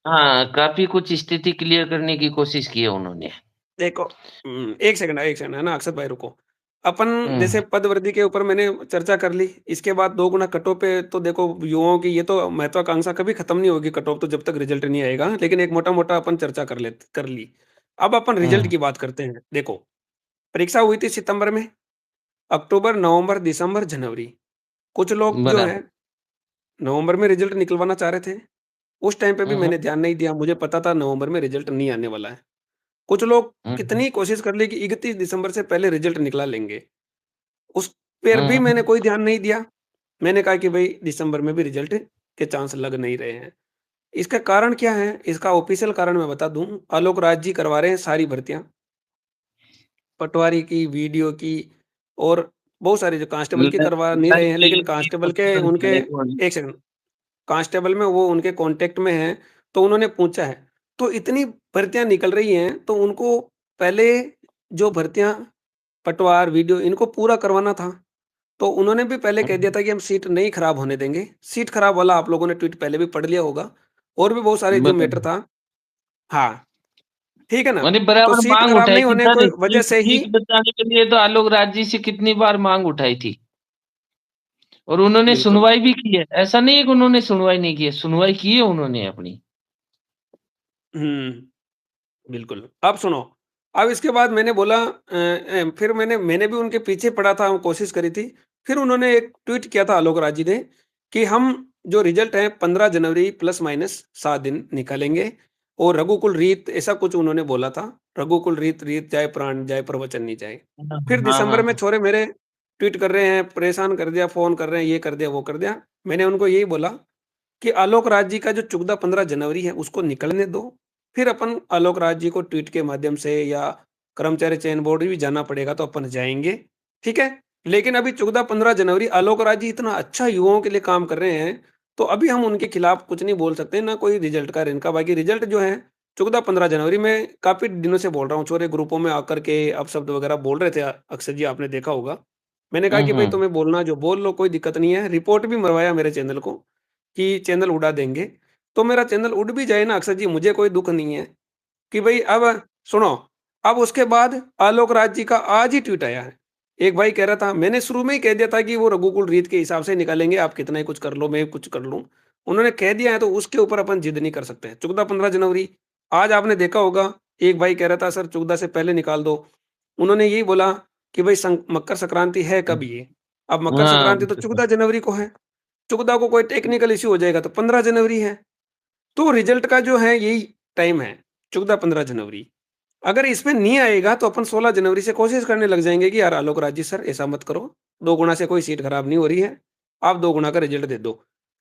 हाँ, काफ़ी कुछ स्थिति क्लियर करने की कोशिश की है उन्होंने। देखो 1 सेकंड है ना अक्षत भाई रुको। अपन जैसे हुँ, पदवृद्धि के ऊपर मैंने चर्चा कर ली, इसके बाद 2 गुना कट ऑफ पे तो देखो युवाओं की ये तो महत्वाकांक्षा कभी खत्म नहीं होगी कट ऑफ तो जब तक रिजल्ट नहीं आएगा। लेकिन एक मोटा-मोटा अपन चर्चा कर ली। अब अपन रिजल्ट हुँ, की बात करते हैं। देखो, परीक्षा हुई थी सितंबर में, अक्टूबर, नवंबर, दिसंबर, जनवरी। कुछ लोग जो हैं बराबर। नवंबर में रिजल्ट निकलवाना चाह रहे थे। उस टाइम पे भी हुँ, हुँ, मैंने ध्यान नहीं दिया, मुझे पता था नवंबर में रिजल्ट नहीं आने वाला है। कुछ लोग हुँ, हुँ, कितनी कोशिश कर ली कि 31 दिसंबर से पहले रिजल्ट निकला लेंगे। उस पर भी हुँ, मैंने हुँ। कोई ध्यान नहीं दिया। मैंने कहा कि भई दिसंबर में भी रिजल्ट के चांस लग नहीं रहे हैं। इसका कारण क्या है? इसका ऑफ़िशियल कारण मैं बता दूँ, आलोक राज जी करवा रहे हैं सारी भर्तियाँ, पटवारी की, वीडियो की और बहुत सारी जो कांस्टेबल की करवा नहीं रहे हैं, लड़की लेकिन लड़की कांस्टेबल के पसंद उनके करे कौन? 1 सेकंड, कांस्टेबल में वो उनके कॉन्टैक्ट में हैं, तो उन्होंने पूछा है। तो इतनी भर्तियाँ निकल रही हैं, तो उनको पहले जो भर्तियाँ पटवार, वीडियो इनको पूरा करवाना था। तो उन्होंने भी पहले कह दिया हुँ, था कि हम सीट नहीं खराब होने देंगे। सीट खराब वाला आप लोगों ने ट्वीट पहले भी पढ़ लिया होगा और भी बहुत सारे जो मैटर बराबर। था। हाँ, ठीक है ना? मैंने तो बराबर सीट माँग खराब उठाई नहीं थी होने सर, की वजह सीट से ही सीट बचाने के लिए तो आलोक राज जी से कितनी बार माँग उठाई थी और उन्होंने बिल्कुल। सुनवाई भी की है। ऐसा नहीं है कि उन्होंने सुनवाई नहीं की है, सुनवाई की है उन्होंने अपनी। हुँ, बिल्कुल। अब सुनो, अब इसके बाद मैंने बोला फिर मैंने भी उनके पीछे पड़ा था, कोशिश करी थी। फिर उन्होंने एक ट्वीट किया था आलोक राज जी ने कि हम जो रिज़ल्ट है 15 जनवरी प्लस माइनस 7 दिन निकालेंगे और रघुकुल रीत ऐसा कुछ उन्होंने बोला था। रघुकुल रीत, रीत जाए प्राण जाए प्रवचन नहीं जाए। हाँ, फिर हाँ, दिसंबर हाँ, में हाँ। छोरे मेरे ट्वीट कर रहे हैं, परेशान कर दिया, फ़ोन कर रहे हैं, ये कर दिया, वो कर दिया। मैंने उनको यही बोला कि आलोक राज जी का जो चुकदा 15 जनवरी है उसको निकलने दो। फिर अपन आलोक राज जी को ट्वीट के माध्यम से या कर्मचारी चयन बोर्ड भी जाना पड़ेगा तो अपन जाएँगे, ठीक है? लेकिन अभी चुकदा 15 जनवरी आलोक राज जी इतना अच्छा युवाओं के लिए काम कर रहे हैं, तो अभी हम उनके खिलाफ कुछ नहीं बोल सकते, ना कोई रिजल्ट का इनका। बाकी रिजल्ट जो है चुकदा 15 जनवरी मैं काफ़ी दिनों से बोल रहा हूँ, छोरे ग्रुपों में आकर के अपशब्द वगैरह बोल रहे थे अक्षय जी आपने देखा होगा। मैंने कहा हुँ, कि भाई हुँ। तुम्हें बोलना जो बोल लो कोई दिक्कत नहीं है, रिपोर्ट भी मरवाया मेरे चैनल को। कि चैनल उड़ा देंगे। तो मेरा चैनल उड़ भी जाए ना अक्षय जी मुझे कोई दुःख नहीं है कि भई अब सुनो, अब उसके बाद आलोक राज जी का आज ही ट्वीट आया है। एक भाई कह रहा था मैंने शुरू में ही कह दिया था कि वो रघुकुल रीत के हिसाब से निकालेंगे, आप कितना ही कुछ कर लो, मैं कुछ कर लूँ। उन्होंने कह दिया है तो उसके ऊपर अपन जिद नहीं कर सकते। चुकदा 15 जनवरी आज आपने देखा होगा, एक भाई कह रहा था सर चुकदा से पहले निकाल दो। उन्होंने यही बोला कि भई मकर संक्रांति है कब ये? अब मकर हाँ, संक्रांति तो 14 जनवरी को है। चुकदा को कोई टेक्निकल इश्यू हो जाएगा तो 15 जनवरी है। तो रिजल्ट का जो है यही टाइम है, 14-15 जनवरी। अगर इसमें नहीं आएगा तो अपन 16 जनवरी से कोशिश करने लग जाएँगे कि यार आलोक राज जी सर ऐसा मत करो, 2 गुना से कोई सीट खराब नहीं हो रही है, आप 2 गुना का रिजल्ट दे दो।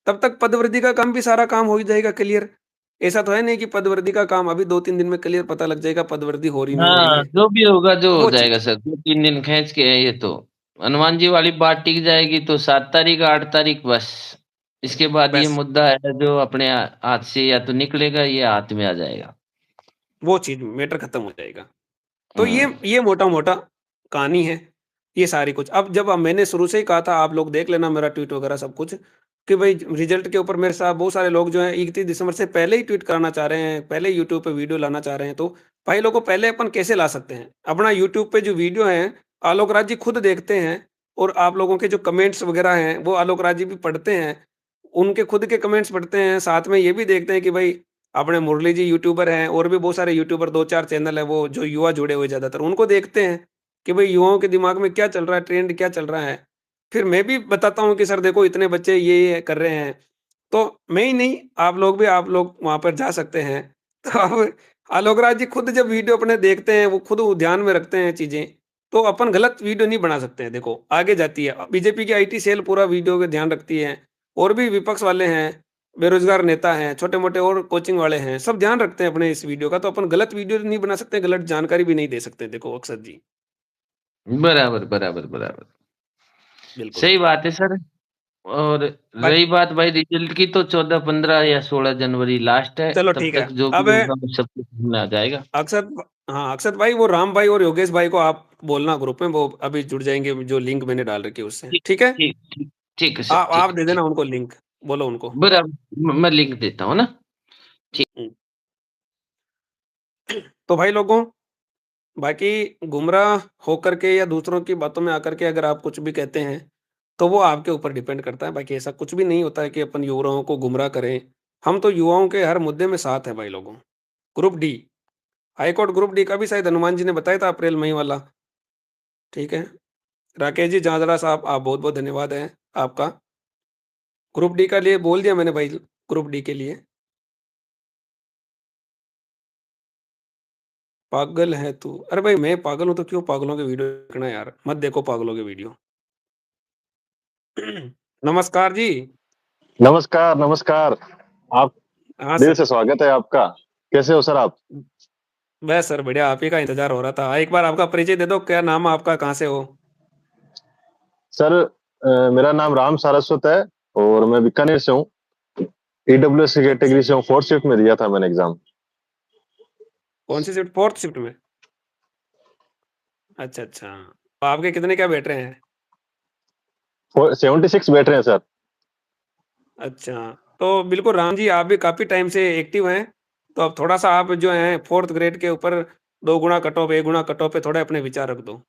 तब तक पदवृद्धि का काम भी सारा काम हो ही जाएगा क्लियर। ऐसा तो है नहीं कि पदवृद्धि का काम अभी 2-3 दिन में क्लियर पता लग जाएगा पदवृद्धि हो रही नहीं हो रही हाँ, है, जो भी होगा जो हो वो जाएगा चीज़। सर, 2-3 दिन खींच के है ये तो। हनुमान जी वाली बात टिक जाएगी तो 7 तारीख 8 तारीख बस। इसके बाद ये बस मुद्दा है जो अपने हाथ से या तो निकलेगा या हाथ में आ जाएगा। वो चीज़ मैटर खत्म हो जाएगा। तो हुँ, ये मोटा-मोटा कहानी है, ये सारी कुछ। अब जब मैंने शुरू से ही कहा था आप लोग देख लेना मेरा ट्वीट वगैरह सब कुछ। कि भाई रिजल्ट के ऊपर मेरे साथ बहुत सारे लोग जो हैं 31 दिसंबर से पहले ही ट्वीट कराना चाह रहे हैं, पहले ही यूट्यूब पे वीडियो लाना चाह रहे हैं। तो भाई लोगों पहले अपन कैसे ला सकते हैं? अपना यूट्यूब पे जो वीडियो है, आलोक राज जी खुद देखते हैं और आप लोगों के जो कमेंट्स वगैरह हैं, वो आलोक राज जी भी पढ़ते हैं। उनके खुद के कमेंट्स पढ़ते हैं, साथ में ये भी देखते हैं कि भाई अपने मुरली जी यूट्यूबर हैं और भी बहुत सारे यूट्यूबर 2-4 चैनल हैं वो जो युवा जुड़े हुए ज़्यादातर, उनको देखते हैं कि भाई युवाओं के दिमाग में क्या चल रहा है, ट्रेंड क्या चल रहा है। फिर मैं भी बताता हूँ कि सर देखो इतने बच्चे ये कर रहे हैं। तो मैं ही नहीं, आप लोग वहाँ पर जा सकते हैं। तो अब आलोक राज जी खुद जब वीडियो अपने देखते हैं, वो खुद वो ध्यान में रखते हैं चीज़ें, तो अपन गलत वीडियो नहीं बना सकते हैं देखो, आगे जाती है। बीजेपी की आईटी सेल पूरा वीडियो का ध्यान रखती है, और भी विपक्ष वाले हैं, बेरोज़गार नेता हैं, छोटे-मोटे और कोचिंग वाले हैं, सब ध्यान रखते हैं अपने इस वीडियो का, तो अपन गलत वीडियो नहीं बना सकते, गलत जानकारी भी नहीं दे सकते देखो अक्सर जी। बराबर, बराबर, बराबर। बिल्कुल। सही बात है सर। और बाक रही बात भाई रिजल्ट की, तो 14, 15 या 16 जनवरी लास्ट है, चलो तब ठीक है। तक जो अब भी होगा वो सब कुछ सामने आ जाएगा। अक्षत हाँ, अक्षत भाई वो राम भाई और योगेश भाई को आप बोलना ग्रुप में, वो अभी जुड़ जाएँगे जो लिंक मैंने डाल रखी है उससे, ठीक, ठीक है? ठीक, ठीक, ठीक है सर, आप ठीक है, दे देना ठीक। उनको लिंक, बोलो उनको। बराबर, मैं लिंक देता हूँ ना। ठीक। हुँ। तो भाई लोगों, बाकी गुमराह होकर के या दूसरों की बातों में आकर के अगर आप कुछ भी कहते हैं, तो वो आपके ऊपर डिपेंड करता है। बाकी ऐसा कुछ भी नहीं होता है कि अपन युवाओं को गुमराह करें। हम तो युवाओं के हर मुद्दे में साथ हैं भाई लोगों। Group D, high court group D का भी शायद हनुमान जी ने बताया था अप्रैल मई वाला, ठीक है? राकेश जी झांझरा साहब, आप बहुत-बहुत धन्यवाद है आपका। ग्रुप डी का लिए बोल दिया मैंने भाई, ग्रुप डी के लिए। पागल है तू। अरे भाई मैं पागल हूँ तो क्यों पागलों के वीडियो देखना यार, मत देखो पागलों के वीडियो। नमस्कार जी। नमस्कार, नमस्कार। आप हाँ दिल सर। से स्वागत है आपका। कैसे हो सर आप? बस सर बढ़िया, आप ही का इंतज़ार हो रहा था। एक बार आपका परिचय दे दो, क्या नाम है आपका, कहाँ से हो? सर मेरा नाम राम सारस्वत है और मैं बीकानेर से हूँ। ईडब्ल्यूएस की कैटेगरी से हूँ, 4th शिफ्ट में दिया था मैंने एग्ज़ाम। कौन-सी शिफ्ट? 4th शिफ्ट में? अच्छा, अच्छा। तो आपके कितने क्या बैठ रहे हैं? 76 बैठ रहे हैं सर। अच्छा, तो बिल्कुल राम जी आप भी काफ़ी टाइम से एक्टिव हैं, तो अब थोड़ा-सा आप जो हैं 4th ग्रेड के ऊपर 2 गुना कट ऑफ, 1 गुना कट ऑफ पे थोड़े अपने विचार रख दो।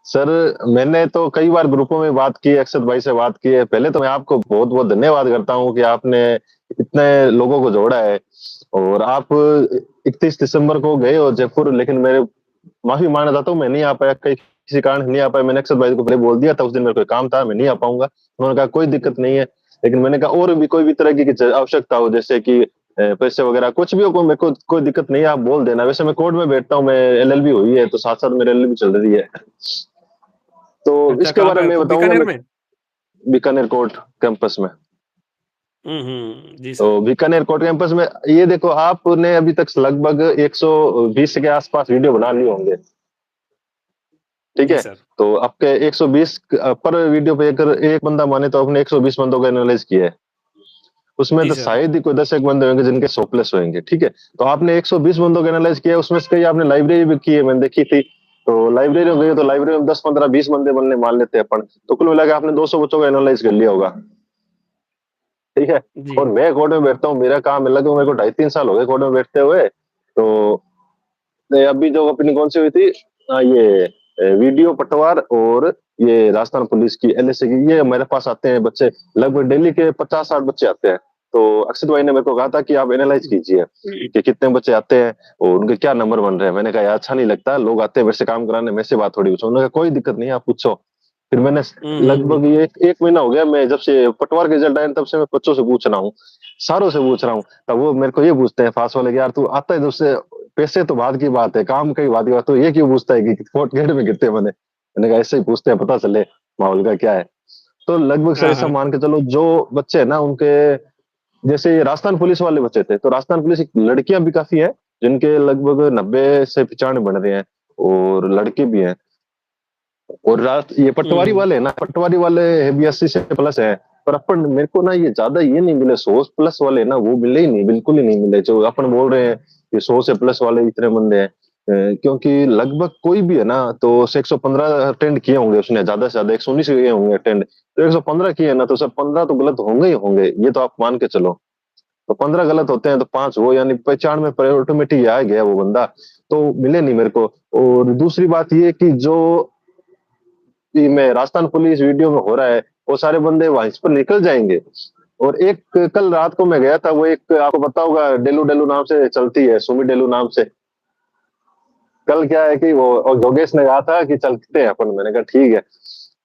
सर मैंने तो कई बार ग्रुपों में बात की है, अक्षत भाई से बात की है। पहले तो मैं आपको बहुत-बहुत धन्यवाद करता हूँ कि आपने इतने लोगों को जोड़ा है और आप 31 दिसंबर को गए हो जयपुर, लेकिन मेरे माफ़ी माँगना चाहता हूँ, मैं नहीं आ पाया, कहीं किसी कारण नहीं आ पाया। मैंने अक्षत भाई को पहले बोल दिया था, उस दिन मेरे को काम था, मैं नहीं आ पाऊँगा। उन्होंने कहा कोई दिक्कत नहीं है, लेकिन मैंने कहा और भी कोई भी तरह की आवश्यकता हो, जैसे कि पैसे वगैरह कुछ भी हो, मेरे को कोई दिक्कत नहीं है, आप बोल देना। वैसे मैं कोर्ट में बैठता हूँ, मैं एलएलबी हुई है, तो साथ-साथ मेरी एलएलबी चल रही है। तो अच्छा, इसके कहाँ बारे पे? में बताऊँगा बीकानेर मैं। में? बीकानेर कोर्ट कैंपस में। हुँ, हुँ। जी तो सर। बीकानेर कोर्ट कैंपस में ये देखो, आपने अभी तक लगभग 120 के आसपास वीडियो बना लिए होंगे, ठीक जी है? सर। तो आपके 120 पर वीडियो पे अगर एक बंदा माने तो आपने 120 बंदों को एनालाइज़ किया है। उसमें जी तो सर। शायद ही कोई 10 एक बंदे होंगे जिनके 100 प्लस होंगे, ठीक है? तो आपने 120 बंदों को एनालाइज़ किया है, उसमें से कई आपने लाइब्रेरी भी की है, मैंने देखी थी। तो लाइब्रेरी में गए तो लाइब्रेरी में 10, 15, 20 बंदे बनने मान लेते हैं अपन। तो कुल मिला के आपने 200 बच्चों को एनालाइज़ कर लिया होगा, ठीक है? जी। और मैं कोर्ट में बैठता हूँ, मेरा काम है, लगभग मेरे को 2.5-3 साल हो गए कोर्ट में बैठते हुए। तो अभी जो अपनी कौन सी हुई थी, ये वीडियो पटवार और ये राजस्थान पुलिस की एलएसए की, ये मेरे पास आते हैं बच्चे, लगभग डेली के 50-60 बच्चे आते हैं। तो अक्षत भाई ने मेरे को कहा था कि आप एनालाइज कीजिए कि कितने बच्चे आते हैं और उनके क्या नंबर बन रहे हैं। मैंने कहा यार अच्छा नहीं लगता, लोग आते हैं मेरे से काम कराने, मेरे से बात थोड़ी पूछो। उन्होंने कहा कोई दिक्कत नहीं है, आप पूछो। फिर मैंने हुँ, हुँ, लगभग हुँ। ये एक महीना हो गया, मैं जब से पटवार के रिजल्ट आए तब से मैं बच्चों से पूछ रहा हूँ, सारों से पूछ रहा हूँ। तब वो मेरे को ये पूछते हैं पास वाले कि यार तू आता है जब से, पैसे तो बाद की बात है, काम की बात की बात, तो ये क्यों पूछता है कि फोर्थ ग्रेड में कितने बने? मैंने कहा ऐसे ही पूछते हैं, पता चले माहौल का क्या है। तो लगभग सर हाँ, ऐसा हाँ। मान के चलो, जो बच्चे हैं ना उनके, जैसे ये राजस्थान पुलिस वाले बच्चे थे, तो राजस्थान पुलिस की लड़कियां भी काफी हैं, जिनके लगभग 90 से 95 बन रहे हैं, और लड़के भी हैं। और रात ये हुँ, पटवारी हुँ। वाले हैं ना, पटवारी वाले है भी 80 से प्लस है। पर अपन मेरे को ना ये ज्यादा ये नहीं मिले, 100 प्लस वाले ना वो मिले ही नहीं, बिल्कुल ही नहीं मिले जो अपन बोल रहे हैं कि 100 से प्लस वाले इतने बंदे हैं। क्योंकि लगभग कोई भी है ना तो 115 अटेंड किए होंगे उसने, ज्यादा से ज्यादा 119 किए होंगे अटेंड, तो 115 किए ना तो सब 15 तो गलत होंगे ही होंगे, ये तो आप मान के चलो। तो 15 गलत होते हैं तो 5 वो, यानी 95 पर ऑटोमेटिक आ गया वो बंदा, तो मिले नहीं मेरे को। और दूसरी बात ये कि जो कि मैं राजस्थान पुलिस वीडियो में हो रहा है, वो सारे बंदे वहां इस पर निकल जाएंगे। और एक कल रात को मैं गया था, वो एक आपको पता होगा डेलू डेलू नाम से चलती है, सुमी डेलू नाम से। कल क्या है कि वो और योगेश ने कहा था कि चलते हैं अपन, मैंने कहा ठीक है।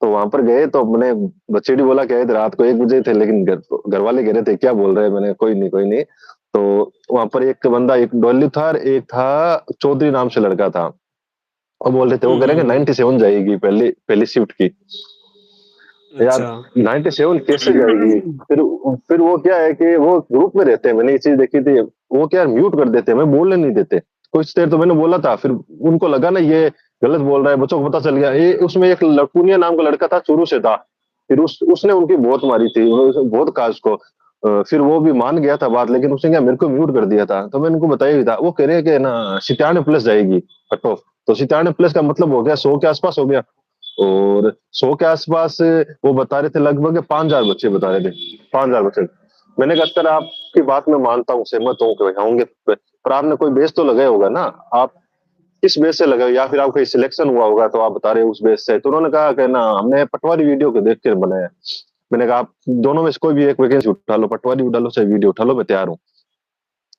तो वहां पर गए तो मैंने बचेड़ी बोला क्या है, रात को 1 बजे थे, लेकिन घर वाले कह रहे थे क्या बोल रहे हैं, मैंने कोई नहीं कोई नहीं। तो वहां पर एक बंदा, एक डोली था और एक था चौधरी नाम से लड़का था, वो बोल रहे थे वो करेंगे हम्म। 97 जाएगी पहली पहली शिफ्ट की। यार अच्छा। 97 कैसे जाएगी? फिर फिर वो क्या है कि वो ग्रुप में रहते हैं, मैंने ये चीज देखी थी, वो क्या म्यूट कर देते हैं, मैं बोलने नहीं देते। कुछ देर तो मैंने बोला था, फिर उनको लगा ना ये गलत बोल रहा है, बच्चों को पता चल गया। ये उसमें एक लड़कुनिया नाम का लड़का था, शुरू से था। फिर उसने उनकी बहुत मारी थी, बहुत कहा उसको। फिर वो भी मान गया था बात, लेकिन उसने क्या मेरे को म्यूट कर दिया था, तो मैंने उनको बताया भी था। वो कह रहे हैं कि ना 97 प्लस जाएगी कट ऑफ, तो 97 प्लस का मतलब हो गया 100 के आसपास हो गया। और 100 के आसपास वो बता रहे थे, लगभग 5,000 बच्चे बता रहे थे, 5,000 बच्चे। मैंने कहा सर आपकी बात में मानता हूँ, सहमत हूँ कि होंगे, पर आपने कोई बेस तो लगाया होगा ना, आप किस बेस से लगाए, या फिर आपका सिलेक्शन हुआ होगा तो आप बता रहे हो उस बेस से। तो उन्होंने कहा कि ना हमने पटवारी वीडियो को देख कर बनाया। मैंने कहा आप दोनों में से कोई भी एक वैकेंसी उठा लो, पटवारी उठा लो चाहे वीडियो उठा लो, मैं तैयार हूँ।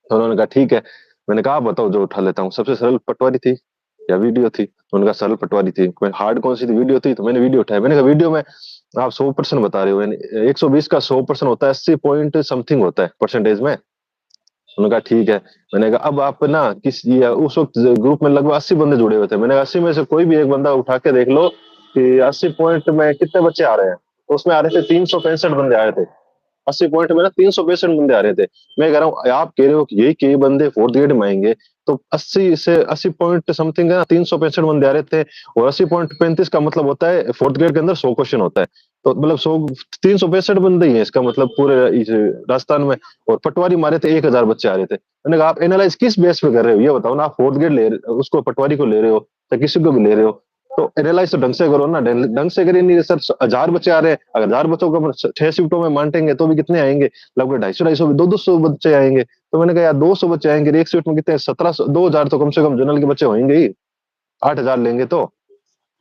तो उन्होंने कहा ठीक है। मैंने कहा आप बताओ जो उठा लेता हूँ। सबसे सरल पटवारी थी या वीडियो थी? तो उन्होंने कहा सरल पटवारी थी। कोई हार्ड कौन सी थी? वीडियो थी। तो मैंने वीडियो उठाया। मैंने कहा वीडियो में आप 100% बता रहे हो, यानी 120 का 100% होता है 80 पॉइंट समथिंग होता है परसेंटेज में। उन्होंने कहा ठीक है। मैंने कहा अब आप ना किस ये उस वक्त ग्रुप में लगभग 80 बंदे जुड़े हुए थे, मैंने कहा 80 में से कोई भी एक बंदा उठा के देख लो कि 80 पॉइंट में कितने बच्चे आ रहे हैं। तो उसमें आ रहे थे 365 बंदे आ रहे थे। 80 पॉइंट में ना 365 बंदे आ रहे थे। मैं कह रहा हूँ आप कह रहे हो कि यही कई बंदे फोर्थ ग्रेड में आएंगे, तो 80 पॉइंट समथिंग है ना, 365 बंदे आ रहे थे। और 80.35 का मतलब होता है फोर्थ ग्रेड के अंदर 100 क्वेश्चन होता है। तो मतलब 100, 365 बंदे ही है इसका मतलब पूरे इस राजस्थान में। और पटवारी मारे थे 1,000 बच्चे आ रहे थे। मैंने कहा आप एनालाइज किस बेस पे कर रहे हो, ये बताओ ना। आप फोर्थ ग्रेड ले उसको पटवारी को ले रहे हो या किसी को भी ले रहे हो, तो एनालाइज तो ढंग से करो ना। ढंग से करिए नहीं सर। 1,000 बच्चे आ रहे हैं, अगर 1,000 बच्चों को 6 शिफ्टों में बांटेंगे तो भी कितने आएंगे? लगभग 250 250 200 बच्चे आएंगे। तो मैंने कहा यार 200 बच्चे आएंगे, एक शिफ्ट में कितने? 1700 2,000 तो कम से कम जनरल के बच्चे होंगे ही, 8,000 लेंगे तो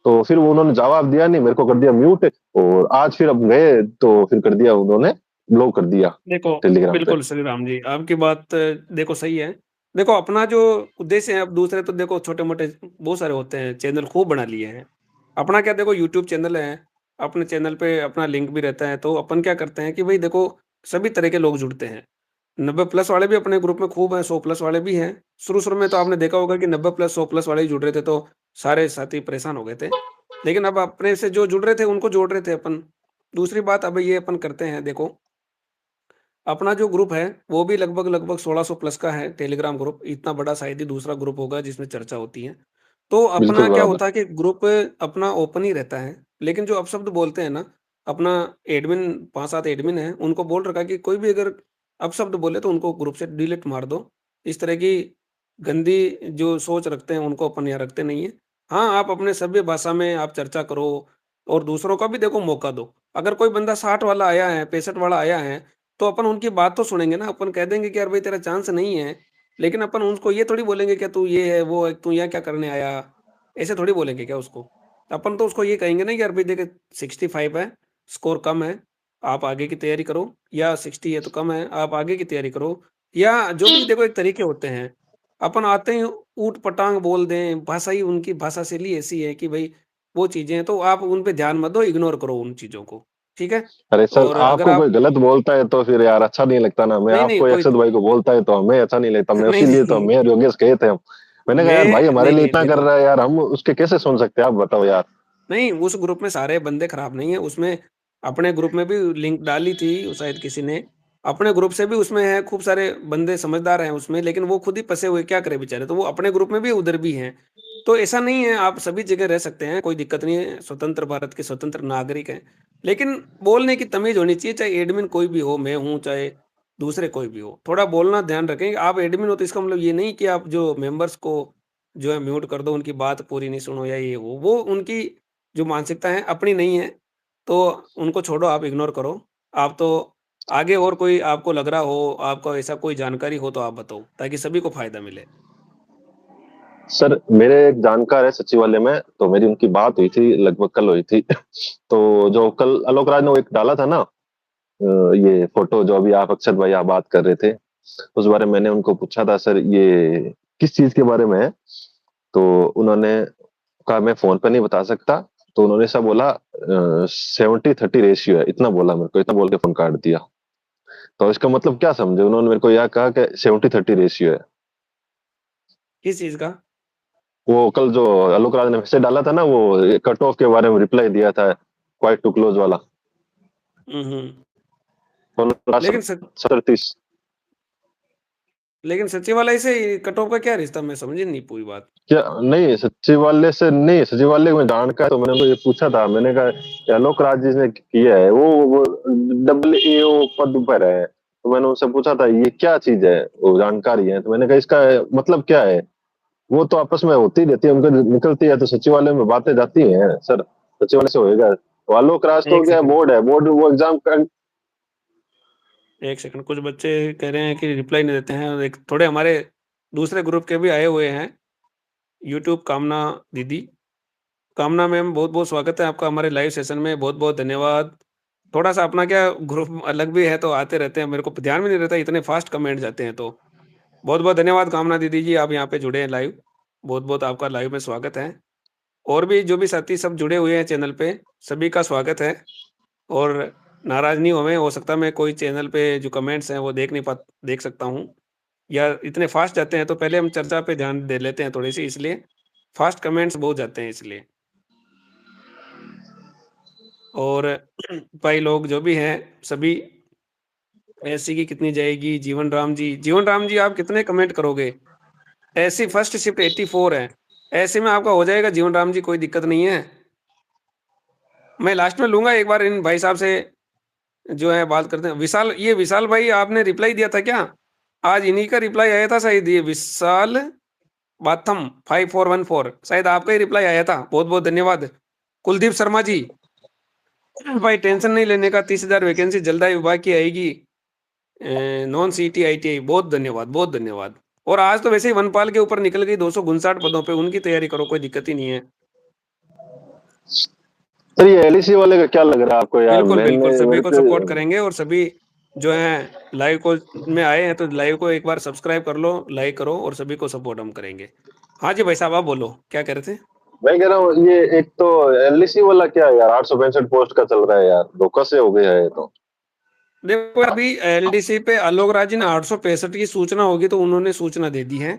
फिर वो उन्होंने जवाब दिया नहीं, मेरे को कर दिया म्यूट। और आज फिर अब गए तो फिर कर दिया उन्होंने, ब्लॉक कर दिया देखो, टेलीग्राम पे। बिल्कुल श्री राम जी, आपकी बात देखो सही है। देखो अपना जो उद्देश्य है, अब दूसरे तो देखो छोटे-मोटे बहुत सारे होते हैं, चैनल खूब बना लिए हैं। अपना क्या देखो यूट्यूब चैनल है, अपने चैनल पे अपना लिंक भी रहता है, तो अपन क्या करते हैं कि भई देखो सभी तरह के लोग जुड़ते हैं। 90 प्लस वाले भी अपने ग्रुप में खूब हैं, 100 प्लस वाले भी हैं। शुरू-शुरू में तो आपने देखा होगा कि 90 प्लस 100 प्लस वाले ही जुड़ रहे थे, तो सारे साथी परेशान हो गए थे। लेकिन अब अपने से जो जुड़ रहे थे उनको जोड़ रहे थे अपन। दूसरी बात अब ये अपन करते हैं देखो, अपना जो ग्रुप है, वो भी लगभग-लगभग 1600 प्लस का है टेलीग्राम ग्रुप, इतना बड़ा शायद ही दूसरा ग्रुप होगा जिसमें चर्चा होती है। तो अपना बिल्कुल क्या बराबर। होता है कि ग्रुप अपना ओपन ही रहता है, लेकिन जो अपशब्द बोलते हैं ना, अपना एडमिन 5-7 एडमिन हैं, उनको बोल रखा है कि कोई भी अगर अपशब्द बोले तो उनको ग्रुप से डिलीट मार दो। इस तरह की गंदी जो सोच रखते हैं, उनको अपन यहाँ रखते नहीं हैं। हाँ, आप अपने सभ्य भाषा में आप चर्चा करो और दूसरों का भी देखो मौका दो। अगर कोई बंदा 60 वाला आया है, 65 वाला आया है, तो अपन उनकी बात तो सुनेंगे ना, अपन कह देंगे कि यार भाई तेरा चांस नहीं है, लेकिन अपन उसको ये थोड़ी बोलेंगे क्या तू ये है, वो है, तू यहाँ क्या करने आया? ऐसे थोड़ी बोलेंगे क्या उसको? अपन तो उसको ये कहेंगे ना कि यार भाई देख 65 है, स्कोर कम है, आप आगे की तैयारी करो या 60 है तो कम है, आप आगे की तैयारी करो या जो भी देखो एक तरीके होते हैं। अपन आते ही ऊट-पटांग बोल दें, भाषा ही उनकी भाषा शैली ऐसी है कि भई वो चीज़ें हैं तो आप उन पे ध्यान मत दो, इग्नोर करो उन चीज़ों को, ठीक है? अरे सर और अगर आपको आप कोई गलत बोलता है तो फिर यार अच्छा नहीं लगता ना। मैं नहीं, नहीं आपको कोई अक्षत भाई को बोलता है तो हमें अच्छा नहीं लगता। मैं नहीं, इसीलिए तो नहीं, मैं और योगेश गए थे हम। मैंने कहा यार भाई हमारे नहीं, लिए नहीं इतना कर देखो रहा है यार, हम उसके कैसे सुन सकते हैं? आप बताओ यार। नहीं, उस ग्रुप में सारे बंदे खराब नहीं है, उसमें अपने ग्रुप में भी लिंक डाली थी शायद किसी ने, अपने ग्रुप से भी उसमें है खूब सारे बंदे समझदार हैं उसमें, लेकिन वो खुद ही फँसे हुए क्या करें बेचारे, तो वो अपने ग्रुप में भी उधर भी हैं। तो ऐसा नहीं है, आप सभी जगह रह सकते हैं, कोई दिक्कत नहीं है, स्वतंत्र भारत के स्वतंत्र नागरिक हैं। लेकिन बोलने की तमीज़ होनी चाहिए, चाहे एडमिन कोई भी हो, मैं हूँ, चाहे दूसरे कोई भी हो। थोड़ा बोलना ध्यान रखें, आप एडमिन हो तो इसका मतलब ये नहीं कि आप जो मेंबर्स को जो है म्यूट कर दो, उनकी बात पूरी नहीं सुनो या ये वो उनकी जो मानसिकता है अपनी नहीं है, तो उनको छोड़ो, आप इग्नोर करो। आप तो आगे और कोई आपको लग रहा हो, आपको ऐसा कोई जानकारी हो तो आप बताओ, ताकि सभी को फ़ायदा मिले। सर मेरे एक जानकार है सचिवालय में, तो मेरी उनकी बात हुई थी, लगभग कल हुई थी। तो जो कल आलोक राज ने वो एक डाला था ना, ये फोटो जो अभी आप अक्षत भाई आप बात कर रहे थे, उस बारे में मैंने उनको पूछा था सर ये किस चीज के बारे में है, तो उन्होंने कहा मैं फोन पे नहीं बता सकता। तो उन्होंने ऐसा बोला 70-30 रेशियो है, इतना बोला मेरे को, इतना बोल के फोन काट दिया। तो इसका मतलब क्या समझे, उन्होंने मेरे को यह कहा कि 70-30 रेशियो है। किस चीज़ का? वो कल जो आलोक राज ने मैसेज डाला था ना, वो कट ऑफ के बारे में रिप्लाई दिया था, क्वाइट टू क्लोज वाला, हुँ, हुँ। लेकिन स 70-30। लेकिन सचिवालय से कट ऑफ का क्या रिश्ता? मैं समझी नहीं पूरी बात। क्या नहीं, सचिवालय से नहीं, सचिवालय में जानकार, तो मैंने उनको ये पूछा था, मैंने कहा ये आलोक राज जी ने किया है, वो WAO पद पर है, तो मैंने उनसे पूछा था ये क्या चीज है, वो जानकारी है, तो मैंने कहा इसका मतलब क्या है। वो तो आपस में होती रहती है, उनको निकलती है तो सचिवालय में बातें जाती हैं सर, सचिवालय से होएगा। तो आलोक राज तो 1 क्या, सेकंड, बोर्ड है, बोर्ड वो एग्जाम कर। 1 सेकंड, कुछ बच्चे कह रहे हैं कि रिप्लाई नहीं देते हैं, और एक थोड़े हमारे दूसरे ग्रुप के भी आए हुए हैं, यूट्यूब कामना दीदी। कामना मैम, बहुत-बहुत स्वागत है आपका हमारे लाइव सेशन में, बहुत-बहुत धन्यवाद। थोड़ा-सा अपना क्या ग्रुप अलग भी है, तो आते रहते हैं, मेरे को ध्यान भी नहीं रहता, इतने फास्ट कमेंट जाते हैं तो। बहुत-बहुत धन्यवाद कामना दीदी जी, आप यहाँ पे जुड़े हैं लाइव। बहुत-बहुत आपका लाइव में स्वागत है। और भी जो भी साथी सब जुड़े हुए हैं चैनल पे, सभी का स्वागत है। और नाराज़ नहीं होवें, हो सकता है मैं कोई चैनल पे जो कमेंट्स हैं वो देख सकता हूँ, या इतने फास्ट जाते हैं, तो पहले हम चर्चा पे ध्यान दे लेते हैं थोड़ी-सी, इसलिए फास्ट कमेंट्स बहुत जाते हैं इसलिए। और भाई लोग जो भी हैं सभी, एससी की कितनी जाएगी? जीवन राम जी आप कितने कमेंट करोगे? एससी फर्स्ट शिफ्ट 84 है, ऐसे में आपका हो जाएगा जीवन राम जी, कोई दिक्कत नहीं है। मैं लास्ट में लूँगा एक बार इन भाई साहब से, जो है बात करते हैं। विशाल भाई, आपने रिप्लाई दिया था क्या? आज इन्हीं का रिप्लाई आया था शायद, ये विशाल बाथम 5414, शायद आपका ही रिप्लाई आया था। बहुत-बहुत धन्यवाद। कुलदीप शर्मा जी, भाई टेंशन नहीं लेने का, 30,000 वैकेंसी जल्द ही विभाग की आएगी। नॉन सीईटी आईटीआई, बहुत धन्यवाद, बहुत धन्यवाद। और आज तो वैसे ही वनपाल के ऊपर निकल गई 259 पदों पे, उनकी तैयारी करो, कोई दिक्कत ही नहीं है। सर ये एलआईसी वाले का क्या लग रहा है आपको यार, बिल्कुल, बिल्कुल, मैंने सभी मेरे को को। सपोर्ट करेंगे, और सभी जो हैं लाइव को में आए हैं, तो लाइव को एक बार सब्सक्राइब कर लो, लाइक करो, और सभी को सपोर्ट हम करेंगे। हाँ जी, भाई साहब आप बोलो, क्या कह रहे थे? मैं कह रहा हूँ ये एक तो एलआईसी वाला क्या है यार, 865 पोस्ट का चल रहा है यार, धोखा से हो गया है ये तो। देखो अभी एलडीसी पे आलोक राज जी ने 865 की सूचना होगी, तो उन्होंने सूचना दे दी है,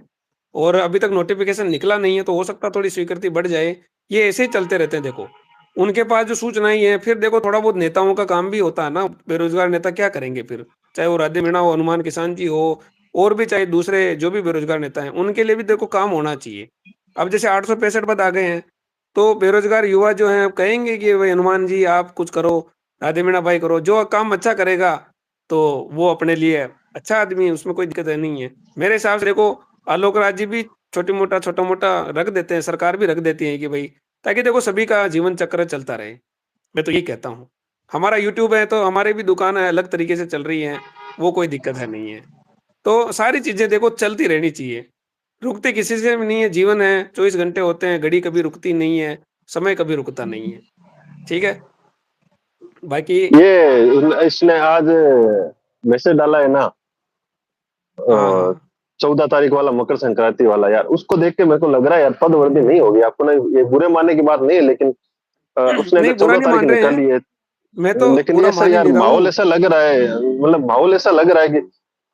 और अभी तक नोटिफिकेशन निकला नहीं है, तो हो सकता है थोड़ी स्वीकृति बढ़ जाए। ये ऐसे ही चलते रहते हैं, देखो उनके पास जो सूचनाएं हैं, फिर देखो थोड़ा बहुत नेताओं का काम भी होता है ना, बेरोजगार नेता क्या करेंगे फिर, चाहे वो राधे मीणा हो, हनुमान किसान जी हो, और भी चाहे दूसरे जो भी बेरोजगार नेता हैं, उनके लिए भी देखो काम होना चाहिए। अब जैसे 865 पद आ गए हैं, तो बेरोजगार युवा जो हैं कहेंगे कि भाई हनुमान जी आप कुछ करो, राधे मीणा भाई करो, जो काम अच्छा करेगा तो वो अपने लिए अच्छा आदमी है, उसमें कोई दिक्कत है नहीं है। मेरे हिसाब से देखो, आलोक राज जी भी छोटा-मोटा रख देते हैं, सरकार भी रख देती है कि भई, ताकि देखो सभी का जीवन चक्र चलता रहे। मैं तो यही कहता हूँ। हमारा यूट्यूब है, तो हमारी भी दुकान है, अलग तरीके से चल रही है, वो कोई दिक्कत है नहीं है। तो सारी चीज़ें देखो चलती रहनी चाहिए, रुकती किसी से भी नहीं है, जीवन है, 24 घंटे होते हैं, घड़ी कभी रुकती नहीं है, समय कभी रुकता नहीं है। ठीक है? बाकी ये इसने आज मैसेज डाला है ना, हाँ, हाँ। 14 तारीख वाला, मकर संक्रांति वाला, यार उसको देख के मेरे को लग रहा है यार पद वृद्धि नहीं होगी। आपको ना ये बुरे मानने की बात नहीं है, लेकिन उसने नहीं, अगर बुरा चौदह नहीं तारीख मान रहे हैं। निकाली है, मैं तो लेकिन बुरा ऐसा मान ही यार नहीं रहा माहौल हूँ। ऐसा लग रहा है, मतलब माहौल ऐसा लग रहा है कि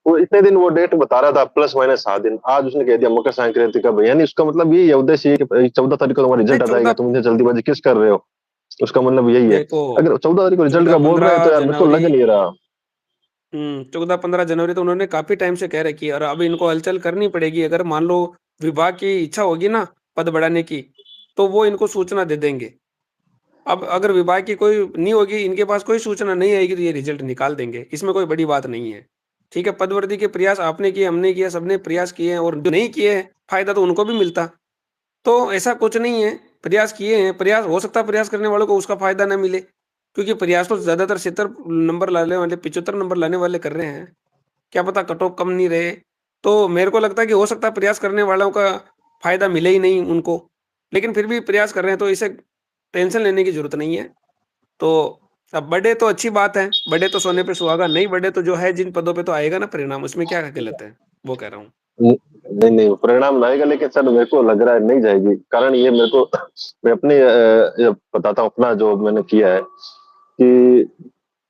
वो इतने दिन वो डेट बता रहा था +-7 दिन, आज उसने कह दिया मकर संक्रांति का, यानी उसका मतलब यही है, उद्देश्य ये कि 14 तारीख को तुम्हारा नहीं, रिजल्ट आ जाएगा, 14 तुम इतनी जल्दीबाजी किस कर रहे हो। उसका मतलब यही है। देखो, अगर 14 तारीख को रिजल्ट का बोल रहा है, 14-15 तो यार मेरे को जनवरी, लग नहीं रहा। 14-15 जनवरी तो उन्होंने काफ़ी टाइम से कह रखी है, और अब इनको हलचल करनी पड़ेगी। अगर मान लो विभाग की इच्छा होगी ना पद बढ़ाने की, तो वो इनको सूचना दे देंगे। अब अगर विभाग की कोई नहीं होगी, इनके पास कोई सूचना नहीं आएगी, तो ये रिजल्ट निकाल देंगे। इसमें कोई बड़ी बात नहीं है। ठीक है? पदवृद्धि के प्रयास आपने किए, हमने किया, सबने प्रयास किए हैं, और जो नहीं किए हैं, फ़ायदा तो उनको भी मिलता। तो ऐसा कुछ नहीं है, प्रयास किए हैं, प्रयास हो सकता है प्रयास करने वालों को उसका फ़ायदा ना मिले, क्योंकि प्रयास तो ज़्यादातर 70 नंबर लाने वाले 75 नंबर लाने वाले कर रहे हैं। क्या पता कट ऑफ कम नहीं रहे। तो मेरे को लगता है कि हो सकता है प्रयास करने वालों का फ़ायदा मिले ही नहीं उनको, लेकिन फिर भी प्रयास कर रहे हैं तो इसे टेंशन लेने की ज़रूरत नहीं है। तो अब बढ़े तो अच्छी बात है, बढ़े तो सोने पे सुहागा, नहीं बढ़े तो जो है जिन पदों पे तो आएगा ना परिणाम, उसमें क्या गलत है? वो कह रहा हूँ। न- नहीं नहीं परिणाम लाएगा, लेकिन सर मेरे को लग रहा है नहीं जाएगी। कारण ये मेरे को मैं अपने ये बताता हूँ अपना जो मैंने किया है कि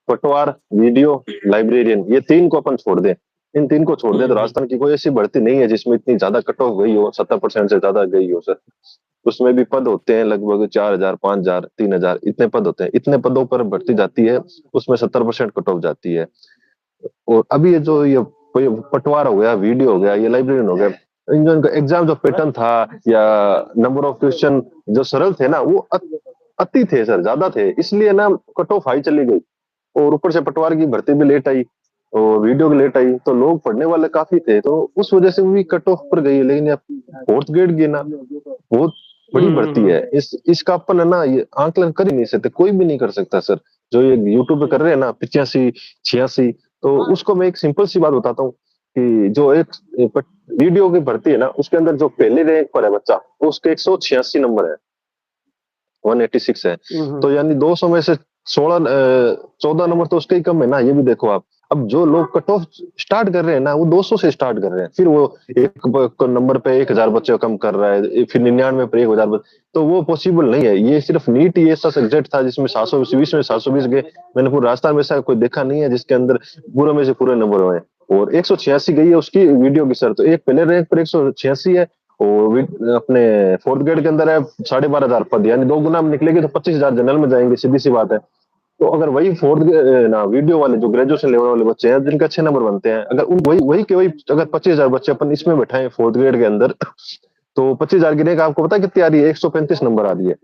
पटवार, वीडियो, लाइब्रेरियन, ये तीन को अपन छोड़ दें। इन तीन को छोड़ दें तो हुँ। राजस्थान की कोई ऐसी भर्ती नहीं है जिसमें इतनी ज्यादा कट ऑफ गई हो, 70% से ज्यादा गई हो सर। उसमें भी पद होते हैं लगभग 4,000, 5,000, 3,000 इतने पद होते हैं। इतने पदों पर भर्ती जाती है, उसमें 70% कट ऑफ जाती है। और अभी ये पटवार हो गया, वीडियो हो गया, ये लाइब्रेरियन हो गया, इन जो इनका एग्जाम जो पैटर्न था या नंबर ऑफ क्वेश्चन जो सरल थे ना, वो अति थे सर, ज्यादा थे, इसलिए ना कट ऑफ हाई चली गई। और ऊपर से पटवार की भर्ती भी लेट आई और वीडियो की लेट आई, तो लोग पढ़ने वाले काफी थे, तो उस वजह से भी कट ऑफ पर गई। लेकिन अब फोर्थ ग्रेड की ना बहुत हुँ, बड़ी हुँ, भर्ती हुँ। है, इसका अपन है ना ये आंकलन कर ही नहीं सकते, कोई भी नहीं कर सकता सर। जो ये यूट्यूब पे कर रहे हैं ना 85, 86, तो उसको मैं एक सिंपल सी बात बताता हूँ कि जो एक वीडियो की भर्ती है ना, उसके अंदर जो पहले रैंक पर है बच्चा, उसके 186 नंबर है, 186 है। हुँ, हुँ। तो यानी 200 में से 14 नंबर तो उसके ही कम है ना, ये भी देखो आप। अब जो लोग कट ऑफ स्टार्ट कर रहे हैं ना, वो 200 से स्टार्ट कर रहे हैं, फिर वो नंबर पे 1,000 बच्चे कम कर रहा है, फिर 99 पे 1,000 बच्चे, तो वो पॉसिबल नहीं है। ये सिर्फ नीट ही ऐसा सब्जेक्ट था जिसमें 720 में 720 गए। मैंने पूरे राजस्थान में ऐसा कोई देखा नहीं है जिसके अंदर पूरे में से पूरे नंबर हुए। और 186 गई है उसकी वीडियो की सर, तो एक पहले रैंक पर 186 है, और अपने फोर्थ ग्रेड के अंदर है 12,500 पद, यानी दो गुना में निकलेगी तो 25,000 जनरल में जाएंगे, सीधी सी बात है। तो अगर वही फोर्थ ना वीडियो वाले जो ग्रेजुएशन लेवल वाले बच्चे हैं जिनके अच्छे नंबर बनते हैं, अगर उन वही वही के वही अगर 25,000 बच्चे अपन इसमें बैठाएं फोर्थ ग्रेड के अंदर, तो 25,000 की रैंक आपको पता है कितनी आ रही है? 135 नंबर आ रही है,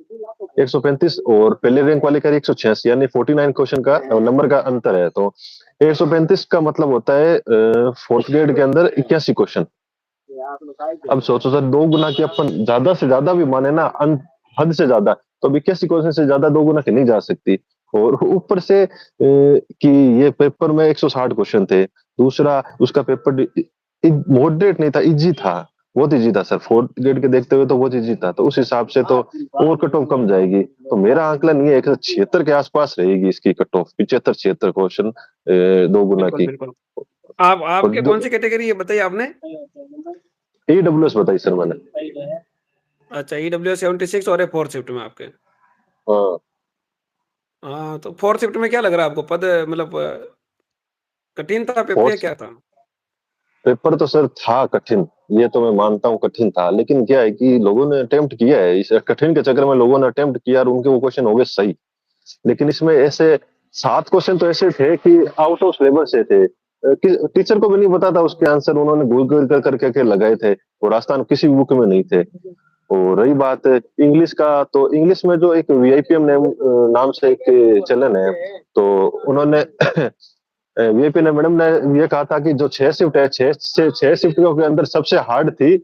135। और पहले रैंक वाले का 186, यानी 49 क्वेश्चन का नंबर का अंतर है। तो 135 का मतलब होता है फोर्थ ग्रेड के अंदर 81 क्वेश्चन। अब सोचो सर, दो गुना की अपन ज्यादा से ज्यादा भी माने ना, हद से ज्यादा, तो अब 81 क्वेश्चन से ज्यादा दो गुना की नहीं जा सकती। और ऊपर से कि ये पेपर में 160 क्वेश्चन थे। दूसरा उसका पेपर मॉडरेट नहीं था, इजी था, बहुत इजी था सर। फोर्थ ग्रेड के देखते हुए तो बहुत इजी था, तो उस हिसाब से तो और कट ऑफ कम जाएगी। तो मेरा आंकलन ये है कि 76 के आसपास रहेगी इसकी कट ऑफ, 75, 76 क्वेश्चन दो गुना बिल्कुल, की। बिल्कुल। आप और आपके कौन सी कैटेगरी है बताई आपने? ईडब्ल्यूएस बताई सर मैंने। अच्छा ईडब्ल्यूएस 76 और है 4th शिफ्ट में आपके। हाँ। हाँ, तो 4th शिफ्ट में क्या लग रहा है आपको पद मतलब कठिन था पेपर या फोर्थ क्या था? पेपर तो सर था कठिन, ये तो मैं मानता हूँ कठिन था, लेकिन क्या है कि लोगों ने अटेम्प्ट किया है, इस कठिन के चक्कर में लोगों ने अटेम्प्ट किया और उनके वो क्वेश्चन हो गए सही। लेकिन इसमें ऐसे 7 क्वेश्चन तो ऐसे थे कि आउट ऑफ सिलेबस से थे, टीचर को भी नहीं पता था उसके आंसर, उन्होंने गूगल कर करके के लगाए थे, और राजस्थान किसी भी बुक में नहीं थे। और रही बात इंग्लिश का, तो इंग्लिश में जो एक वीआईपीएम नाम से एक चलन है, तो उन्होंने वीआईपी ने मैडम ने ये कहा था कि जो 6 शिफ्ट है, 6 शिफ्ट के अंदर सबसे हार्ड थी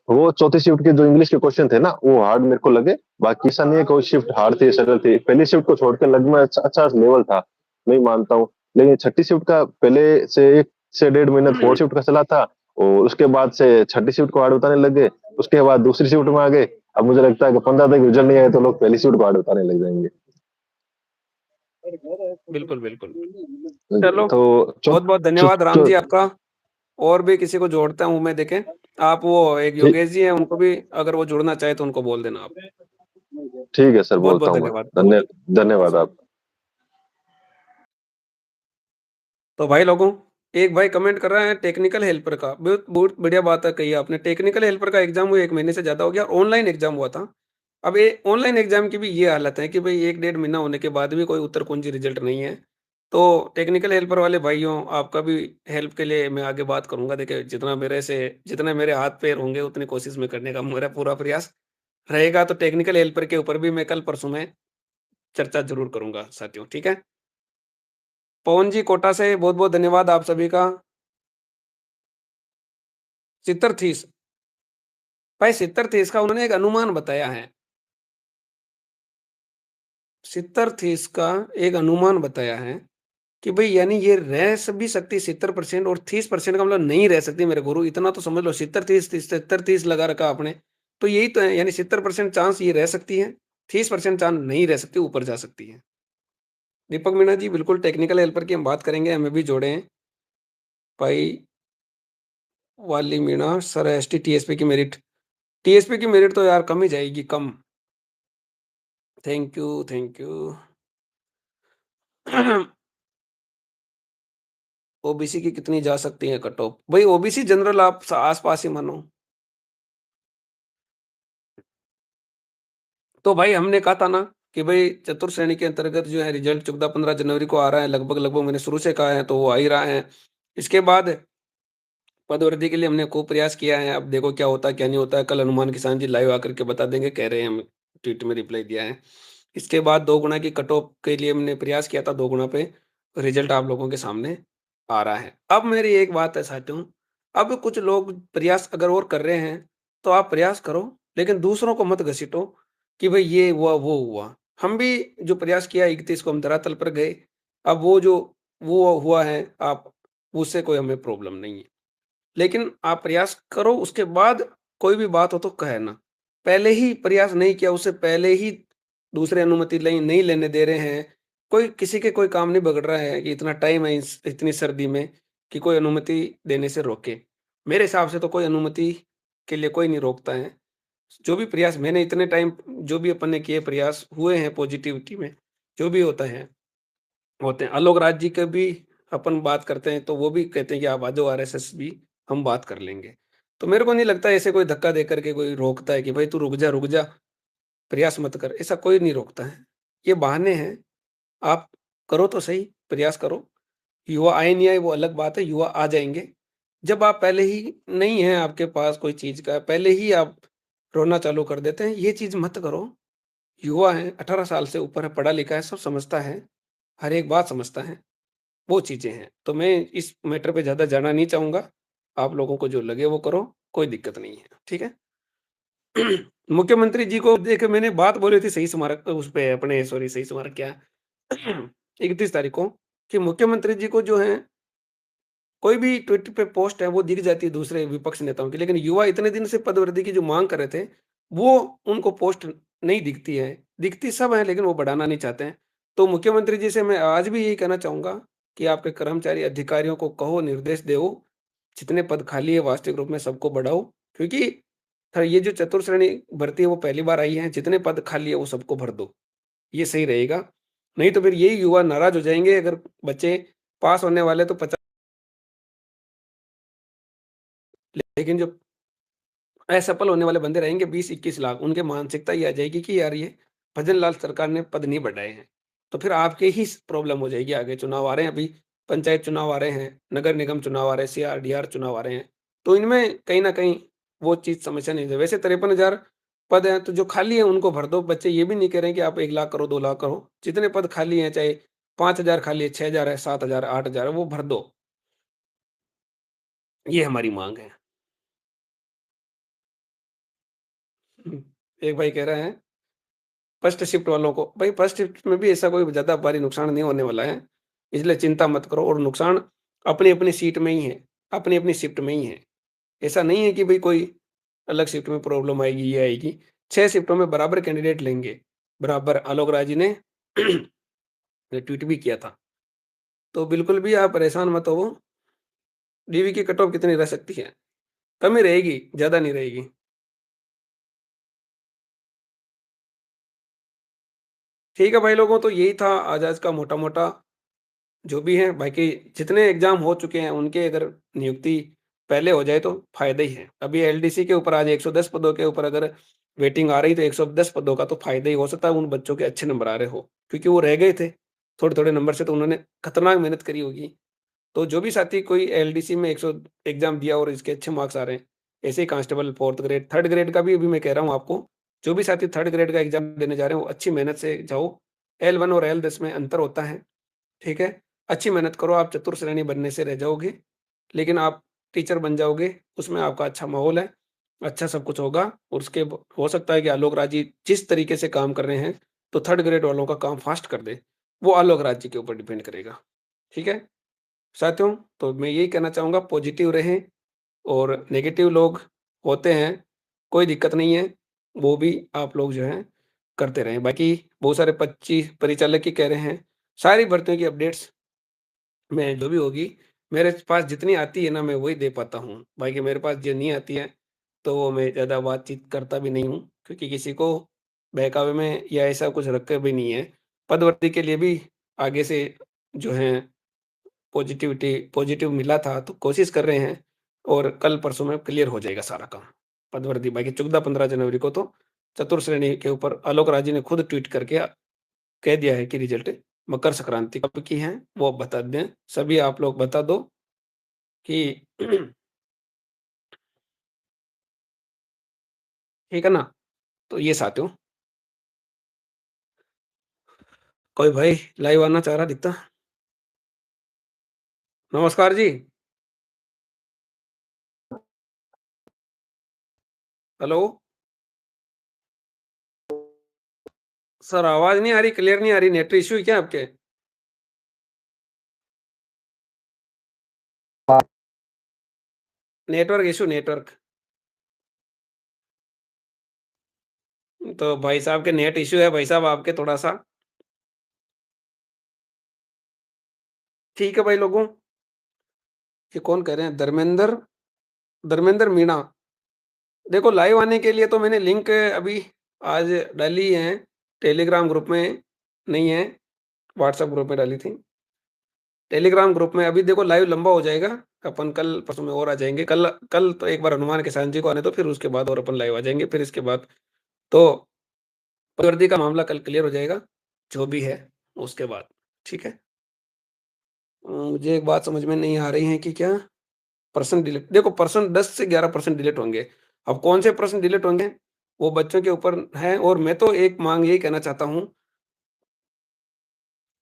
वो चौथी शिफ्ट के जो इंग्लिश के क्वेश्चन थे ना, वो हार्ड मेरे को लगे। बाकी ऐसा नहीं है कोई शिफ्ट हार्ड थी सरल थी, पहली शिफ्ट को छोड़कर लग में अच्छा लेवल था, नहीं मानता हूँ। लेकिन छठी शिफ्ट का पहले से 1 से 1.5 महीना फोर्थ शिफ्ट का चला था, और उसके बाद से छठी शिफ्ट को हार्ड बताने लग गए, उसके बाद दूसरी शिफ्ट में आ गए। अब मुझे लगता है कि 15 तक रिजल्ट नहीं आए तो लोग पहली शिफ्ट को हार्ड बताने लग जाएंगे। बिल्कुल, बिल्कुल। चलो, तो चौ, बहुत-बहुत चौ, धन्यवाद राम चौ, जी आपका। और भी किसी को जोड़ता हूँ मैं देखें। आप वो एक ठीक योगेश जी हैं उनको भी अगर वो जुड़ना चाहे तो उनको बोल देना आप। ठीक है सर, बोलता बहुत-बहुत हूँ मैं। धन्यवाद। धन्यवाद आप। तो भाई लोगों, एक भाई कमेंट कर रहा है टेक्निकल हेल्पर का, बहुत बहुत बढ़िया बात है कही आपने। टेक्निकल हेल्पर का एग्ज़ाम हुए 1 महीने से ज़्यादा हो गया और ऑनलाइन एग्ज़ाम हुआ था। अब ये ऑनलाइन एग्ज़ाम की भी ये हालत है कि भई 1 डेढ़ महीना होने के बाद भी कोई उत्तर कुंजी रिज़ल्ट नहीं है। तो टेक्निकल हेल्पर वाले भाइयों, आपका भी हेल्प के लिए मैं आगे बात करूँगा। देखिए, जितने मेरे हाथ-पैर होंगे उतनी कोशिश मैं करने का मेरा पूरा प्रयास रहेगा। तो टेक्निकल हेल्पर के ऊपर भी मैं कल-परसों में चर्चा ज़रूर करूँगा साथियों, ठीक है? पवन जी कोटा से बहुत-बहुत धन्यवाद आप सभी का। चित्रथीस भाई 70 थे, इसका उन्होंने एक अनुमान बताया है। 70 थे, इसका एक अनुमान बताया है कि भाई यानी ये रह भी सकती 70% और 30% का मतलब नहीं रह सकती मेरे गुरु, इतना तो समझ लो। 70-30 70-30 लगा रखा आपने, तो यही तो है, यानी 70% चांस ये रह सकती है, 30% चांस नहीं रह सकती, ऊपर जा सकती है। दीपक मीणा जी बिल्कुल टेक्निकल हेल्पर की हम बात करेंगे, हमें भी जोड़े हैं भाई। वाली मीणा सर, एसटी टीएसपी की मेरिट, टीएसपी की मेरिट तो यार कम ही जाएगी, कम। Thank you, thank you. OBC की कितनी जा सकती है कट ऑफ? भाई ओबीसी जनरल आप आसपास ही मानो। तो भाई हमने कहा था ना कि भाई चतुर्थ श्रेणी के अंतर्गत जो है रिजल्ट 14-15 जनवरी को आ रहा है, लगभग लगभग मैंने शुरू से कहा है, तो वो आ ही रहा है। इसके बाद पदवृद्धि के लिए हमने खूब प्रयास किया है, अब देखो क्या होता है क्या नहीं होता है। कल हनुमान किसान जी लाइव आकर के बता देंगे, कह रहे हैं, हम ट्वीट में रिप्लाई दिया है। इसके बाद 2 गुना की कट ऑफ के लिए हमने प्रयास किया था, 2 गुना पे रिजल्ट आप लोगों के सामने आ रहा है। अब मेरी एक बात है साथियों, अब कुछ लोग प्रयास अगर और कर रहे हैं, तो आप प्रयास करो, लेकिन दूसरों को मत घसीटो कि भाई ये हुआ, वो हुआ। हम भी जो प्रयास किया 31 को हम धरातल पर गए, अब वो जो वो हुआ है, आप उससे कोई हमें प्रॉब्लम नहीं है। लेकिन आप प्रयास करो, उसके बाद कोई भी बात हो तो कहना। पहले ही प्रयास नहीं किया, उससे पहले ही दूसरे अनुमति नहीं लेने दे रहे हैं। कोई किसी के कोई काम नहीं बिगड़ रहा है कि इतना टाइम है इतनी सर्दी में कि कोई अनुमति देने से रोके। मेरे हिसाब से तो कोई अनुमति के लिए कोई नहीं रोकता है। जो भी प्रयास मैंने इतने टाइम, जो भी अपन ने किए प्रयास हुए हैं पॉजिटिविटी में, जो भी होता है होते हैं। आलोक राज जी के भी अपन बात करते हैं, तो वो भी कहते हैं कि आप आ जाओ आरएसएस भी, हम बात कर लेंगे। तो मेरे को नहीं लगता ऐसे कोई धक्का दे करके कोई रोकता है कि भाई तू रुक जा, प्रयास मत कर, ऐसा कोई नहीं रोकता है। ये बहाने हैं, आप करो तो सही, प्रयास करो। युवा आए नहीं आए वो अलग बात है, युवा आ जाएँगे। जब आप पहले ही नहीं है आपके पास कोई चीज़ का, पहले ही आप रोना चालू कर देते हैं, ये चीज़ मत करो। युवा है, 18 साल से ऊपर है, पढ़ा लिखा है, सब समझता है, हर एक बात समझता है। वो चीज़ें हैं। तो मैं इस मैटर पे ज़्यादा जाना नहीं चाहूँगा। आप लोगों को जो लगे वो करो, कोई दिक्कत नहीं है, ठीक है? मुख्यमंत्री जी को देखिए मैंने बात बोली थी सही स्मारक उस पे अपने, सॉरी सही स्मारक क्या 31 तारीख को, कि मुख्यमंत्री जी को जो है कोई भी ट्वीट पे पोस्ट है वो दिख जाती है दूसरे विपक्ष नेताओं की, लेकिन युवा इतने दिन से पदवृद्धि की जो माँग कर रहे थे, वो उनको पोस्ट नहीं दिखती है। दिखती सब है लेकिन वो बढ़ाना नहीं चाहते हैं। तो मुख्यमंत्री जी से मैं आज भी यही कहना चाहूँगा कि आपके कर्मचारी अधिकारियों को कहो, निर्देश दो, जितने पद खाली है वास्तविक रूप में सबको बढ़ाओ। क्योंकि ये जो चतुर्थ श्रेणी भर्ती है वो पहली बार आई है, जितने पद खाली है वो सबको भर दो। ये सही रहेगा। नहीं तो फिर यही युवा नाराज़ हो जाएँगे, अगर बच्चे पास होने वाले तो 50, लेकिन जो असफल होने वाले बंदे रहेंगे 20-21 लाख, उनके मानसिकता ये आ जाएगी कि यार ये भजन लाल सरकार ने पद नहीं बढ़ाए हैं। तो फिर आपके ही प्रॉब्लम हो जाएगी, आगे चुनाव आ रहे हैं, अभी पंचायत चुनाव आ रहे हैं, नगर निगम चुनाव आ रहे हैं, सीआरडीआर चुनाव आ रहे हैं। तो इनमें कहीं न कहीं वो चीज़ समस्या नहीं है। वैसे 53,000 पद हैं, तो जो खाली हैं उनको भर दो। बच्चे ये भी नहीं कह रहे हैं कि आप 1 लाख करो, 2 लाख करो। जितने पद खाली हैं, चाहे 5,000 खाली है, 6,000 है, 7,000 है, 8,000 है, वो भर दो। ये हमारी माँग है। हुँ। एक भाई कह रहे हैं फर्स्ट शिफ्ट वालों को, भाई फर्स्ट शिफ्ट में भी ऐसा कोई ज़्यादा भारी नुकसान नहीं होने वाला है, इसलिए चिंता मत करो। और नुकसान अपनी-अपनी सीट में ही है, अपनी-अपनी शिफ्ट में ही है। ऐसा नहीं है कि भई कोई अलग शिफ्ट में प्रॉब्लम आएगी, ये आएगी। 6 शिफ्टों में बराबर कैंडिडेट लेंगे, बराबर। आलोक राय जी ने ट्वीट भी किया था। तो बिल्कुल भी आप परेशान मत होवो, डीवी की कट ऑफ कितनी रह सकती है? कम ही रहेगी, ज़्यादा नहीं रहेगी। ठीक है भाई लोगों, तो यही था आज का मोटा-मोटा जो भी है। बाकी जितने एग्ज़ाम हो चुके हैं, उनके अगर नियुक्ति पहले हो जाए तो फ़ायदा ही है। अभी एलडीसी के ऊपर आज 110 पदों के ऊपर अगर वेटिंग आ रही तो 110 पदों का तो फ़ायदा ही हो सकता है, उन बच्चों के अच्छे नंबर आ रहे हो। क्योंकि वो रह गए थे, थोड़े-थोड़े नंबर से, तो उन्होंने खतरनाक मेहनत करी होगी। तो जो भी साथी कोई एलडीसी में 100 एग्ज़ाम दिया और इसके अच्छे मार्क्स आ रहे हैं, ऐसे ही constable 4th grade, 3rd grade का भी अभी मैं कह रहा हूँ आपको, जो भी साथी 3rd ग्रेड का एग्ज़ाम देने जा रहे हैं, वो अच्छी मेहनत से जाओ। L1 और L10 में अंतर होता है, ठीक है? अच्छी मेहनत करो, आप चतुर्थ श्रेणी बनने से रह जाओगे, लेकिन आप टीचर बन जाओगे, उसमें आपका अच्छा माहौल है। अच्छा सब कुछ होगा और उसके हो सकता है कि आलोक राज जी जिस तरीके से काम कर रहे हैं, तो थर्ड ग्रेड वालों का काम फास्ट कर दे। वो आलोक राज जी के ऊपर डिपेंड करेगा। ठीक है? साथियों, तो मैं यही कहना चाहूँगा पॉजिटिव रहें और नेगेटिव लोग होते हैं, कोई दिक्कत नहीं है, वो भी आप लोग जो हैं करते रहें। बाकी बहुत सारे पच्ची परिचालक ही कह रहे हैं, सारी भर्तियों की अपडेट्स मैं जो भी होगी, मेरे पास जितनी आती है ना मैं वही दे पाता हूँ। बाकी मेरे पास जो नहीं आती है, तो वो मैं ज़्यादा बातचीत करता भी नहीं हूँ, क्योंकि किसी को बहकावे में या ऐसा कुछ रखा भी नहीं है। पदोन्नति के लिए भी आगे से जो है पॉजिटिव मिला था, तो कोशिश कर रहे हैं और कल-परसों में क्लियर हो जाएगा सारा काम। पदवर्दी बाकी 14-15 जनवरी को तो चतुर्थ श्रेणी के ऊपर आलोक राज जी ने खुद ट्वीट करके कह दिया है कि रिजल्ट मकर संक्रांति कब की है, वो आप बता दें। सभी आप लोग बता दो कि ठीक है ना? तो ये साथियों, कोई भाई लाइव आना चाह रहा दिखता? नमस्कार जी। हेलो? सर आवाज़ नहीं आ रही, क्लियर नहीं आ रही, नेट इश्यू है क्या आपके? Network issue network. तो भाई साहब के नेट इश्यू है भाई साहब आपके थोड़ा-सा। ठीक है भाई लोगों, ये कौन कह रहे हैं? धर्मेंद्र धर्मेंद्र मीणा। देखो लाइव आने के लिए तो मैंने लिंक अभी आज डाली है, टेलीग्राम ग्रुप में नहीं है, व्हाट्सएप ग्रुप में डाली थी। टेलीग्राम ग्रुप में अभी देखो लाइव लंबा हो जाएगा, अपन कल परसों में और आ जाएँगे। कल कल तो एक बार हनुमान किसान जी को आने दो, फिर उसके बाद और अपन लाइव आ जाएँगे, फिर इसके बाद तो पदवर्दी का मामला कल क्लियर हो जाएगा, जो भी है उसके बाद, ठीक है? मुझे एक बात समझ में नहीं आ रही है कि क्या प्रश्न डिलीट देखो प्रश्न 10 से 11% डिलीट होंगे। अब कौन से प्रश्न डिलीट होंगे, वो बच्चों के ऊपर है और मैं तो एक माँग यही कहना चाहता हूँ,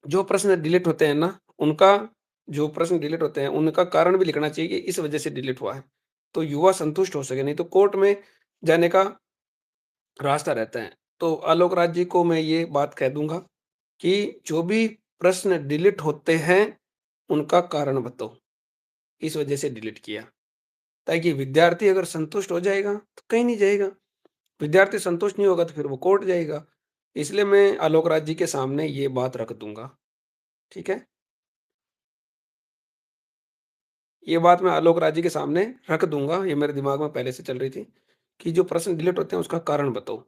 जो प्रश्न डिलीट होते हैं ना, उनका जो प्रश्न डिलीट होते हैं, उनका कारण भी लिखना चाहिए कि इस वजह से डिलीट हुआ है। तो युवा संतुष्ट हो सके, नहीं तो कोर्ट में जाने का रास्ता रहता है। तो आलोक राज जी को मैं ये बात कह दूँगा कि जो भी प्रश्न डिलीट होते हैं, उनका कारण बताओ, इस वजह से डिलीट किया। ताकि विद्यार्थी अगर संतुष्ट हो जाएगा, तो कहीं नहीं जाएगा। विद्यार्थी संतुष्ट नहीं होगा, तो फिर वो कोर्ट जाएगा। इसलिए मैं आलोक राज जी के सामने ये बात रख दूँगा, ठीक है? ये बात मैं आलोक राज जी के सामने रख दूँगा, ये मेरे दिमाग में पहले से चल रही थी, कि जो प्रश्न डिलीट होते हैं, उसका कारण बताओ।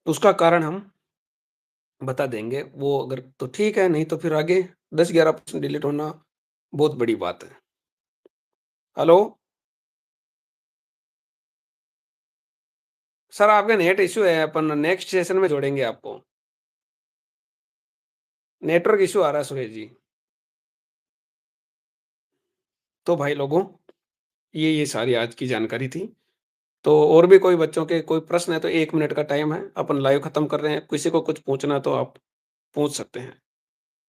उसका कारण हम बता देंगे, वो अगर तो ठीक है, नहीं तो फिर आगे 10-11% डिलीट होना बहुत बड़ी बात है। हेलो? सर आपका नेट इश्यू है, अपन नेक्स्ट सेशन में जोड़ेंगे आपको। नेटवर्क इश्यू आ रहा है सुरेश जी। तो भाई लोगों, ये सारी आज की जानकारी थी। तो और भी कोई बच्चों के कोई प्रश्न है तो 1 मिनट का टाइम है, अपन लाइव खत्म कर रहे हैं। किसी को कुछ पूछना है तो आप पूछ सकते हैं,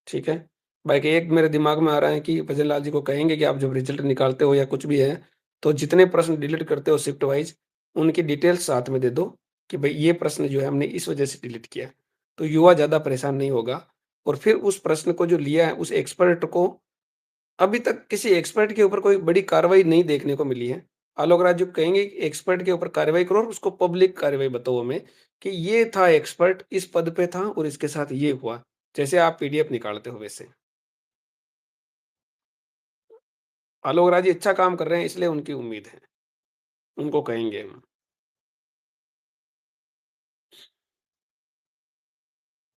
ठीक है? बाकी एक मेरे दिमाग में आ रहा है कि भजन लाल जी को कहेंगे कि आप जब रिज़ल्ट निकालते हो या कुछ भी है, तो जितने प्रश्न डिलीट करते हो शिफ्ट वाइज़, उनकी डिटेल्स साथ में दे दो कि भई ये प्रश्न जो है हमने इस वजह से डिलीट किया। तो युवा ज़्यादा परेशान नहीं होगा और फिर उस प्रश्न को जो लिया है, उस एक्सपर्ट को अभी तक किसी एक्सपर्ट के ऊपर कोई बड़ी कार्रवाई नहीं देखने को मिली है। आलोक राज जी कहेंगे कि एक्सपर्ट के ऊपर कार्रवाई करो और उसको पब्लिक कार्रवाई बताओ हमें कि ये था एक्सपर्ट, इस पद पे था और इसके साथ ये हुआ। जैसे आप पीडीएफ निकालते हो वैसे। आलोक राज जी अच्छा काम कर रहे हैं इसलिए उनकी उम्मीद है। उनको कहेंगे हम।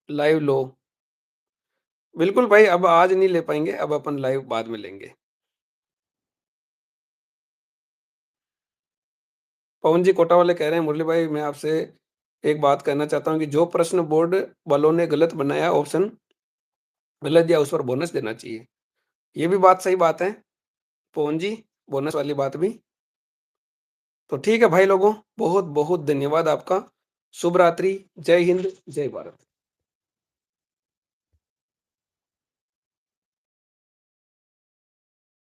लाइव लो। बिल्कुल भाई अब आज नहीं ले पाएँगे, अब अपन लाइव बाद में लेंगे। पवन जी कोटा वाले कह रहे हैं मुरली भाई मैं आपसे एक बात कहना चाहता हूँ कि जो प्रश्न बोर्ड वालों ने गलत बनाया ऑप्शन गलत दिया उस पर बोनस देना चाहिए। ये भी बात सही बात है, पवन जी, बोनस वाली बात भी। तो ठीक है भाई लोगों, बहुत-बहुत धन्यवाद आपका। शुभ रात्रि, जय हिंद, जय भारत।